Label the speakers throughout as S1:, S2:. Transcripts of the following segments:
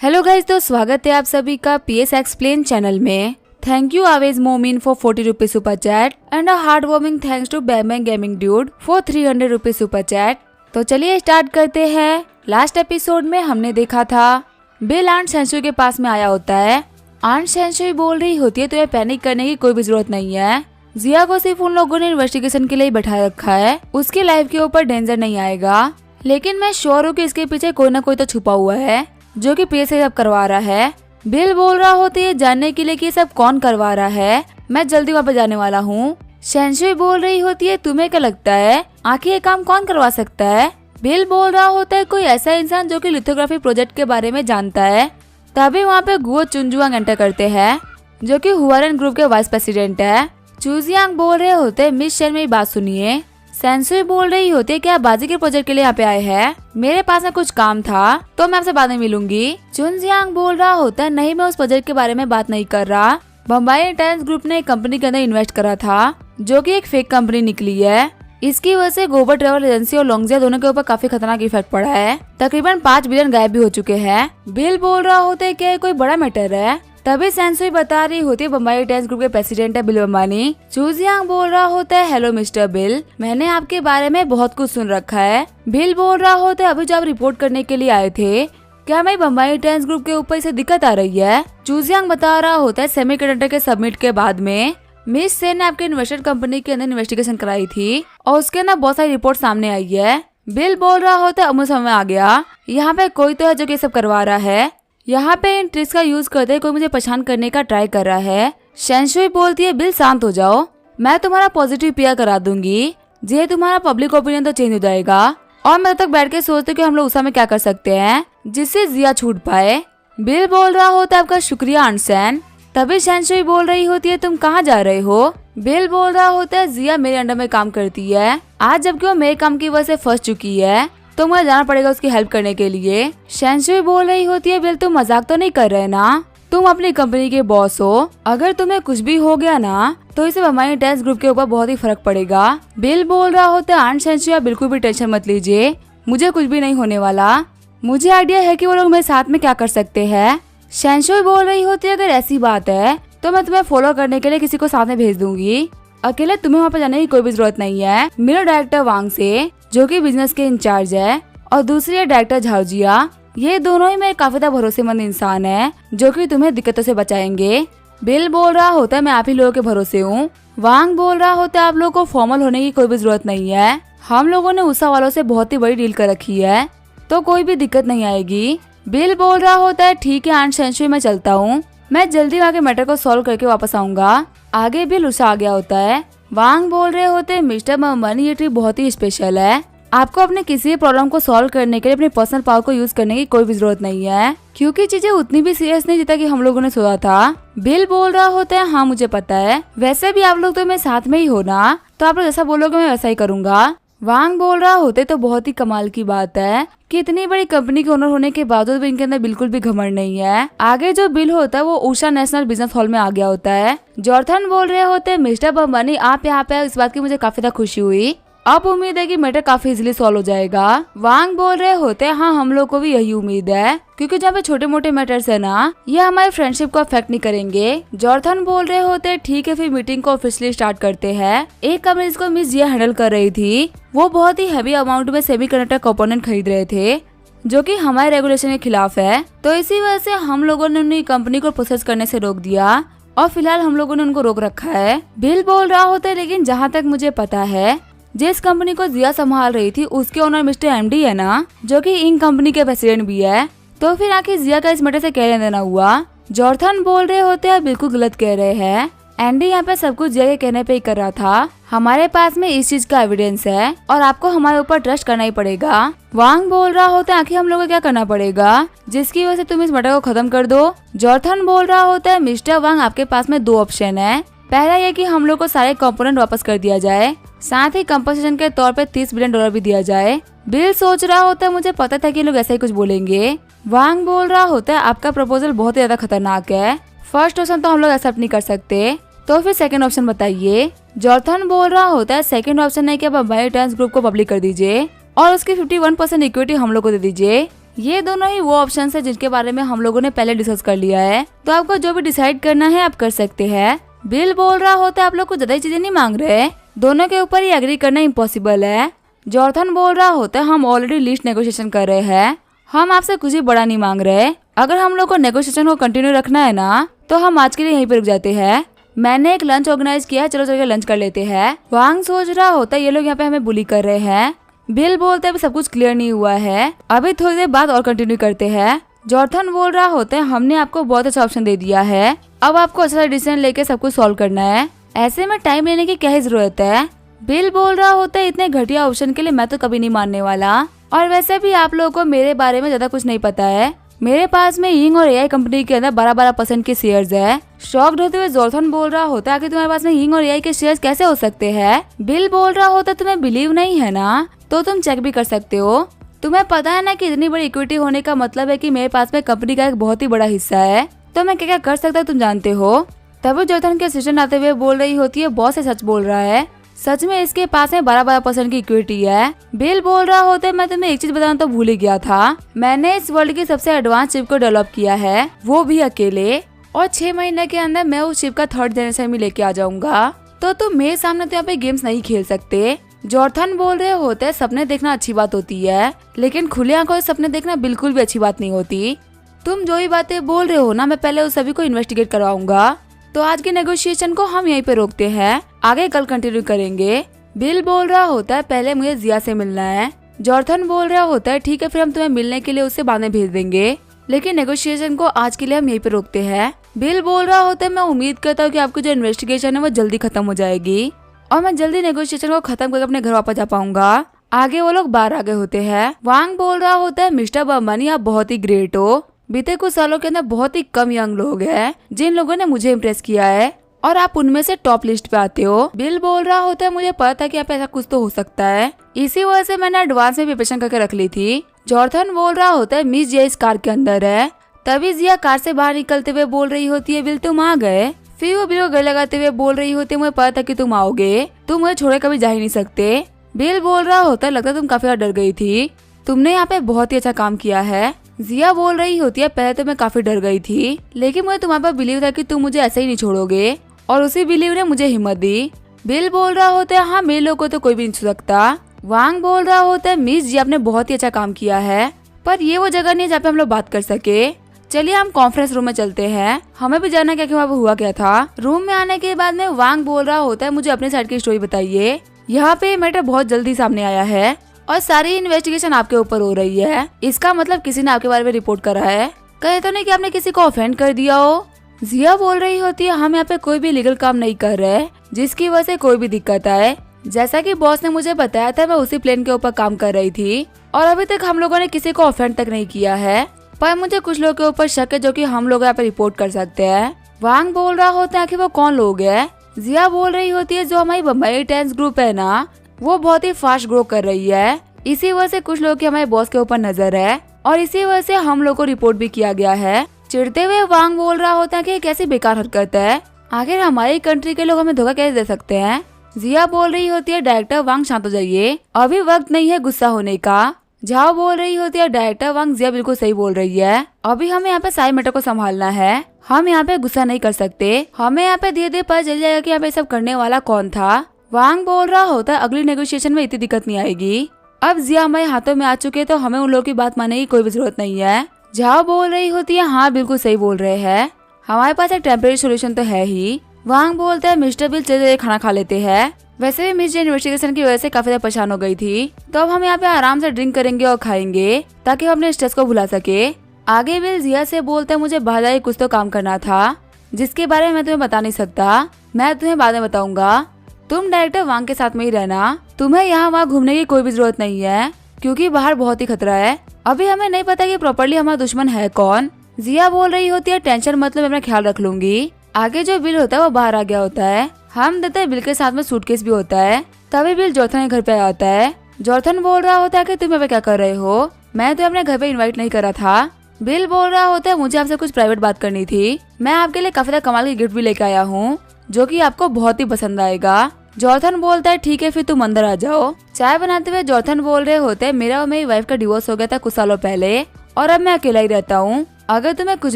S1: Hello guys, तो स्वागत है आप सभी का PS एक्सप्लेन चैनल में। Thank you Awez Momin for 40 rupees super chat and a heart warming thanks to Bayman gaming dude for 300 rupees super chat. तो चलिए स्टार्ट करते हैं। लास्ट एपिसोड में हमने देखा था बिल आंट सेंसुई के पास में आया होता है। आंट सेंसुई बोल रही होती है तुम्हें पैनिक करने की कोई भी जरूरत नहीं है, जिया को सिर्फ उन लोगों ने इन्वेस्टिगेशन के लिए बैठा रखा है, उसकी लाइफ के ऊपर डेंजर नहीं आएगा। लेकिन मैं श्योर हूँ कि इसके पीछे कोई ना कोई तो छुपा हुआ है जो कि PS से सब करवा रहा है। बिल बोल रहा होती है जानने के लिए कि सब कौन करवा रहा है, मैं जल्दी वहाँ पे जाने वाला हूँ। सेंसुई बोल रही होती है तुम्हें क्या लगता है आखिर ये काम कौन करवा सकता है। बिल बोल रहा होता है कोई ऐसा इंसान जो कि लिथोग्राफी प्रोजेक्ट के बारे में जानता है। तभी वहाँ पे गुओ चुनजुआंग एंटर करते हैं जो कि हुआरेन ग्रुप के वाइस प्रेसिडेंट है। चुजियांग बोल रहे होते मिस शेन मेरी बात सुनिए। सेंसुई बोल रही होती है कि आप बाजी के प्रोजेक्ट के लिए यहाँ पे आए हैं, मेरे पास में कुछ काम था तो मैं आपसे बाद में मिलूंगी। चुनजियांग बोल रहा होता है नहीं, मैं उस प्रोजेक्ट के बारे में बात नहीं कर रहा। बम्बई इंटेंस ग्रुप ने एक कंपनी के अंदर इन्वेस्ट करा था जो कि एक फेक कंपनी निकली है। इसकी वजह से गोबर ट्रेवल एजेंसी और लोंगजिया दोनों के ऊपर काफी खतरनाक इफेक्ट पड़ा है। तकरीबन 5 बिलियन गायब भी हो चुके हैं। बिल बोल रहा होता है क्या कोई बड़ा मैटर है। तभी सेंसुई बता रही होती है बम्बई इंटेंस ग्रुप के प्रेसिडेंट है बिल बम्बानी। चुजियांग बोल रहा होता है हेलो मिस्टर बिल, मैंने आपके बारे में बहुत कुछ सुन रखा है। बिल बोल रहा होता है अभी जो आप रिपोर्ट करने के लिए आए थे, क्या मैं बम्बई इंटेंस ग्रुप के ऊपर इसे दिक्कत आ रही है। चुजियांग बता रहा होता है सेमीकंडक्टर के सबमिट के बाद में मिस सेन ने आपके इन्वेस्टर कंपनी के अंदर इन्वेस्टिगेशन कराई थी और उसके अंदर बहुत सारी रिपोर्ट सामने आई है। बिल बोल रहा होता है अब मुझे समझ आ गया, यहाँ पे कोई तो है जो कि सब करवा रहा है। यहाँ पे इन ट्रिक्स का यूज करते कोई मुझे परेशान करने का ट्राई कर रहा है। सेंसुई बोलती है बिल शांत हो जाओ, मैं तुम्हारा पॉजिटिव PR करा दूंगी, जे तुम्हारा पब्लिक ओपिनियन तो चेंज हो जाएगा। और मैं तब तक बैठ के सोचती हूँ कि हम लोग उस में क्या कर सकते हैं जिससे जिया छूट पाए। बिल बोल रहा होता है आपका शुक्रिया आंटसैन। तभी सेंसुई बोल रही होती है तुम कहाँ जा रहे हो। बिल बोल रहा होता है जिया मेरे अंडर में काम करती है, आज जबकि वो मेरे काम की वजह से फंस चुकी है तो मुझे जाना पड़ेगा उसकी हेल्प करने के लिए। सेंसुई बोल रही होती है बिल तुम मजाक तो नहीं कर रहे ना, तुम अपनी कंपनी के बॉस हो, अगर तुम्हें कुछ भी हो गया ना तो इसे हमारे इंटेंस ग्रुप के ऊपर बहुत ही फर्क पड़ेगा। बिल बोल रहा होता है आंट सेंसुई आप बिल्कुल भी टेंशन मत लीजिए, मुझे कुछ भी नहीं होने वाला, मुझे आइडिया है कि वो लोग मेरे साथ में क्या कर सकते हैं। सेंसुई बोल रही होती है अगर ऐसी बात है तो मैं तुम्हें फॉलो करने के लिए किसी को साथ में भेज दूंगी, अकेले तुम्हें वहाँ पे जाने की कोई भी जरूरत नहीं है। मेरा डायरेक्टर वांग से जो कि बिजनेस के इंचार्ज है और दूसरी है डायरेक्टर झाओजिया, ये दोनों ही मेरे काफी भरोसेमंद इंसान है जो कि तुम्हें दिक्कतों से बचाएंगे। बिल बोल रहा होता है मैं आप ही लोगों के भरोसे हूँ। वांग बोल रहा होता है आप लोगों को फॉर्मल होने की कोई भी जरूरत नहीं है, हम लोगों ने उषा वालों से बहुत ही बड़ी डील कर रखी है तो कोई भी दिक्कत नहीं आएगी। बिल बोल रहा होता है ठीक है आंट सेंसुई मैं चलता हूँ, मैं जल्दी आगे मैटर को सॉल्व करके वापस आऊंगा। आगे बिल उषा आ गया होता है। वांग बोल रहे होते हैं मिस्टर बम्बानी ये ट्रिप बहुत ही स्पेशल है, आपको अपने किसी भी प्रॉब्लम को सॉल्व करने के लिए अपनी पर्सनल पावर को यूज करने की कोई भी जरूरत नहीं है क्योंकि चीजें उतनी भी सीरियस नहीं जितना कि हम लोगों ने सोचा था। बिल बोल रहा होता है हाँ मुझे पता है, वैसे भी आप लोग तो मेरे साथ में ही हो ना, तो आप लोग जैसा बोलोगे मैं वैसा ही करूंगा। वांग बोल रहा होते तो बहुत ही कमाल की बात है कि इतनी बड़ी कंपनी के ओनर होने के बावजूद भी इनके अंदर बिल्कुल भी घमंड नहीं है। आगे जो बिल होता है वो उषा नेशनल बिजनेस हॉल में आ गया होता है। जॉर्थन बोल रहे होते हैं मिस्टर बम्बानी आप यहाँ पे इस बात की मुझे काफी खुशी हुई, अब उम्मीद है कि मैटर काफी इजीली सॉल्व हो जाएगा। वांग बोल रहे होते हैं हाँ हम लोग को भी यही उम्मीद है क्योंकि जहाँ पे छोटे मोटे मैटर्स है ना ये हमारे फ्रेंडशिप को अफेक्ट नहीं करेंगे। जॉर्थन बोल रहे होते हैं ठीक है फिर मीटिंग को ऑफिशियली स्टार्ट करते हैं। एक कंपनी जिसको मिस जिया हैंडल कर रही थी वो बहुत ही हैवी अमाउंट में सेमीकंडक्टर कंपोनेंट खरीद रहे थे जो कि हमारे रेगुलेशन के खिलाफ है, तो इसी वजह से हम लोगों ने उन्हें कंपनी को प्रोसेस करने से रोक दिया और फिलहाल हम लोगों ने उनको रोक रखा है। बिल बोल रहा होता है लेकिन जहाँ तक मुझे पता है जिस कंपनी को जिया संभाल रही थी उसके ओनर मिस्टर MD है ना जो कि इन कंपनी के प्रेसिडेंट भी है, तो फिर आखिर जिया का इस मैटर से क्या लेना देना हुआ। जॉर्थन बोल रहे होते हैं बिल्कुल गलत कह रहे हैं, एंडी यहाँ पे सब कुछ जिया के कहने पे ही कर रहा था, हमारे पास में इस चीज का एविडेंस है और आपको हमारे ऊपर ट्रस्ट करना ही पड़ेगा। वांग बोल रहा होता है आखिर हम लोगों को क्या करना पड़ेगा जिसकी वजह से तुम इस मैटर को खत्म कर दो। जॉर्थन बोल रहा होता है मिस्टर वांग आपके पास में 2 ऑप्शन है, पहला ये कि हम लोग को सारे कंपोनेंट वापस कर दिया जाए, साथ ही कंपनसेशन के तौर पे $30 बिलियन भी दिया जाए। बिल सोच रहा होता है मुझे पता था कि लोग ऐसा ही कुछ बोलेंगे। वांग बोल रहा होता है आपका प्रपोजल बहुत ही ज्यादा खतरनाक है, फर्स्ट ऑप्शन तो हम लोग एक्सेप्ट नहीं कर सकते, तो फिर सेकंड ऑप्शन बताइए। जॉर्थन बोल रहा होता है सेकंड ऑप्शन है कि आप बम्बई इंटेंस ग्रुप को पब्लिक कर दीजिए और उसकी 51% इक्विटी हम लोग को दे दीजिए, ये दोनों ही वो ऑप्शन है जिनके बारे में हम लोगों ने पहले डिस्कस कर लिया है, तो आपको जो भी डिसाइड करना है आप कर सकते हैं। बिल बोल रहा होता है आप लोग को ज्यादा चीजें नहीं मांग रहे, दोनों के ऊपर ही एग्री करना इम्पॉसिबल है। जॉर्थन बोल रहा होता है हम ऑलरेडी लिस्ट नेगोशिएशन कर रहे हैं, हम आपसे कुछ भी बड़ा नहीं मांग रहे। अगर हम लोग को नेगोशिएशन को कंटिन्यू रखना है ना तो हम आज के लिए यहीं पर रुक जाते हैं। मैंने एक लंच ऑर्गेनाइज किया है, चलो चल के लंच कर लेते हैं। वांग सोच रहा होता है ये लोग यहाँ पे हमें बुली कर रहे हैं। बिल बोलते हैं सब कुछ क्लियर नहीं हुआ है, अभी थोड़ी देर बाद और कंटिन्यू करते हैं। जॉर्थन बोल रहा होता है हमने आपको बहुत अच्छा ऑप्शन दे दिया है, अब आपको अच्छा डिसीजन लेके सब कुछ सॉल्व करना है, ऐसे में टाइम लेने की क्या ही जरूरत है। बिल बोल रहा होता है इतने घटिया ऑप्शन के लिए मैं तो कभी नहीं मानने वाला, और वैसे भी आप लोगों को मेरे बारे में ज्यादा कुछ नहीं पता है। मेरे पास में यिंग और एआई कंपनी के अंदर 12% के शेयर्स है। शॉक्ड होते हुए जॉर्थन बोल रहा होता है कि तुम्हारे पास में यिंग और एआई के शेयर्स कैसे हो सकते हैं। बिल बोल रहा होता है तुम्हें बिलीव नहीं है ना तो तुम चेक भी कर सकते हो, तुम्हें पता है ना कि इतनी बड़ी इक्विटी होने का मतलब है कि मेरे पास में कंपनी का एक बहुत ही बड़ा हिस्सा है, तो मैं क्या क्या कर सकता हूँ तुम जानते हो। तभी जॉर्थन के असिस्टेंट आते हुए बोल रही होती है बॉस से सच बोल रहा है, सच में इसके पास में 12% की इक्विटी है। बिल बोल रहा होता है मैं तुम्हें एक चीज बताना तो भूल ही गया था, मैंने इस वर्ल्ड की सबसे एडवांस चिप को डेवलप किया है, वो भी अकेले, और 6 महीने के अंदर मैं उस चिप का 3rd जनरेशन में लेके आ जाऊंगा, तो तुम मेरे सामने तो यहाँ पे गेम्स नहीं खेल सकते। जॉर्थन बोल रहे होते हैं सपने देखना अच्छी बात होती है, लेकिन खुले आंखों से सपने देखना बिल्कुल भी अच्छी बात नहीं होती। तुम जो ही बातें बोल रहे हो ना मैं पहले उस सभी को इन्वेस्टिगेट करवाऊंगा, तो आज के नेगोशिएशन को हम यहीं पे रोकते हैं, आगे कल कंटिन्यू करेंगे। बिल बोल रहा होता है पहले मुझे जिया से मिलना है। जॉर्थन बोल रहा होता है ठीक है फिर हम तुम्हें मिलने के लिए उससे बाद में भेज देंगे, लेकिन नेगोशिएशन को आज के लिए हम यहीं पे रोकते हैं। बिल बोल रहा होता है मैं उम्मीद करता हूँ कि आपकी जो इन्वेस्टिगेशन है वो जल्दी खत्म हो जाएगी और मैं जल्दी नेगोशिएशन को खत्म करके अपने घर वापस जा पाऊंगा। आगे वो लोग बाहर आ गए होते हैं। वांग बोल रहा होता है मिस्टर बर्मनी आप बहुत ही ग्रेट हो, बीते कुछ सालों के अंदर बहुत ही कम यंग लोग हैं जिन लोगों ने मुझे इम्प्रेस किया है और आप उनमें से टॉप लिस्ट पे आते हो। बिल बोल रहा होता है मुझे पता था कि आप ऐसा कुछ तो हो सकता है, इसी वजह से मैंने एडवांस में प्रिपरेशन करके रख ली थी। जॉर्थन बोल रहा होता है मिस जिया इस कार के अंदर है, तभी जिया कार से बाहर निकलते हुए बोल रही होती है बिल तुम आ गए। फिर वो बिल को गले लगाते हुए बोल रही होती है मुझे पता था कि तुम आओगे, तुम मुझे छोड़े कभी जा ही नहीं सकते। बिल बोल रहा होता है लगता है तुम काफी ज्यादा डर गई थी, तुमने यहाँ पे बहुत ही अच्छा काम किया है। जिया बोल रही होती है पहले तो मैं काफी डर गई थी, लेकिन मुझे तुम्हारे पर बिलीव था कि तुम मुझे ऐसे ही नहीं छोड़ोगे, और उसी बिलीव ने मुझे हिम्मत दी। बिल बोल रहा होता है हाँ मेरे लोग को तो कोई भी नहीं छू सकता। वांग बोल रहा होता है मिस जी आपने बहुत ही अच्छा काम किया है, पर ये वो जगह नहीं है जहाँ पे हम लोग बात कर सके, चलिए हम कॉन्फ्रेंस रूम में चलते हैं, हमें भी जानना क्या कि वहाँ पे हुआ क्या था। रूम में आने के बाद में वांग बोल रहा होता है मुझे अपने साइड की स्टोरी बताइए, यहाँ पे मैटर बहुत जल्दी सामने आया है और सारी इन्वेस्टिगेशन आपके ऊपर हो रही है, इसका मतलब किसी ने आपके बारे में रिपोर्ट करा है, कहे तो नहीं कि आपने किसी को ऑफेंड कर दिया हो। जिया बोल रही होती है हम यहाँ पे कोई भी लीगल काम नहीं कर रहे जिसकी वजह से कोई भी दिक्कत आए, जैसा कि बॉस ने मुझे बताया था मैं उसी प्लान के ऊपर काम कर रही थी और अभी तक हम लोगों ने किसी को ऑफेंड तक नहीं किया है, पर मुझे कुछ लोगों के ऊपर शक है जो कि हम लोग यहाँ पे रिपोर्ट कर सकते हैं। वांग बोल रहा होता है कि वो कौन लोग है। जिया बोल रही होती है जो हमारी बम्बई टेंस ग्रुप है ना वो बहुत ही फास्ट ग्रो कर रही है, इसी वजह से कुछ लोग की हमारे बॉस के ऊपर नजर है और इसी वजह से हम लोग को रिपोर्ट भी किया गया है। चिढ़ते हुए वांग बोल रहा होता है कि कैसी बेकार हरकत है, आखिर हमारी कंट्री के लोग हमें धोखा कैसे दे सकते हैं। जिया बोल रही होती है डायरेक्टर वांग शांत हो जाइए, अभी वक्त नहीं है गुस्सा होने का। झाओ बोल रही होती है डायरेक्टर वांग जिया बिल्कुल सही बोल रही है, अभी हमें यहाँ पे सारे मैटर को संभालना है, हम यहाँ पे गुस्सा नहीं कर सकते, हमें यहाँ पे धीरे धीरे पता चल जाएगा कि यहाँ पे सब करने वाला कौन था। वांग बोल रहा होता है अगली नेगोशिएशन में इतनी दिक्कत नहीं आएगी, अब जिया हमारे हाथों में आ चुके तो हमें उन लोगों की बात मानने की कोई भी जरूरत नहीं है। झाओ बोल रही होती है हाँ बिल्कुल सही बोल रहे हैं, हमारे पास एक टेम्परेरी सोल्यूशन तो है ही। वांग बोलते हैं मिस्टर बिल चलिए खाना खा लेते हैं, वैसे भी मिस इन्वेस्टिगेशन की वजह से काफी ज्यादा परेशान हो गई थी, तो अब हम यहाँ पे आराम से ड्रिंक करेंगे और खाएंगे ताकि हम अपने स्ट्रेस को भुला सके। आगे बिल जिया से बोलते हैं मुझे बाहर जाके कुछ तो काम करना था जिसके बारे में मैं तुम्हें बता नहीं सकता, मैं तुम्हें बाद में बताऊंगा, तुम डायरेक्टर वांग के साथ में ही रहना, तुम्हें यहाँ वहाँ घूमने की कोई भी जरूरत नहीं है क्योंकि बाहर बहुत ही खतरा है, अभी हमें नहीं पता कि प्रॉपर्ली हमारा दुश्मन है कौन। जिया बोल रही होती है टेंशन मतलब मैं ख्याल रख लूंगी। आगे जो बिल होता है वो बाहर आ गया होता है, हम देते हैं बिल के साथ में सूटकेस भी होता है, तभी बिल जॉर्थन के घर पे आता है। जॉर्थन बोल रहा होता है कि तुम यहाँ पे क्या कर रहे हो, मैं तो अपने घर पे इनवाइट नहीं करा था। बिल बोल रहा होता है मुझे आपसे कुछ प्राइवेट बात करनी थी, मैं आपके लिए काफी कमाल की गिफ्ट भी लेके आया हूँ जो कि आपको बहुत ही पसंद आएगा। जॉर्थन बोलता है ठीक है फिर तुम अंदर आ जाओ। चाय बनाते हुए जॉर्थन बोल रहे होते हैं मेरा और मेरी वाइफ का डिवोर्स हो गया था कुछ सालों पहले और अब मैं अकेला ही रहता हूँ। अगर तुम्हें कुछ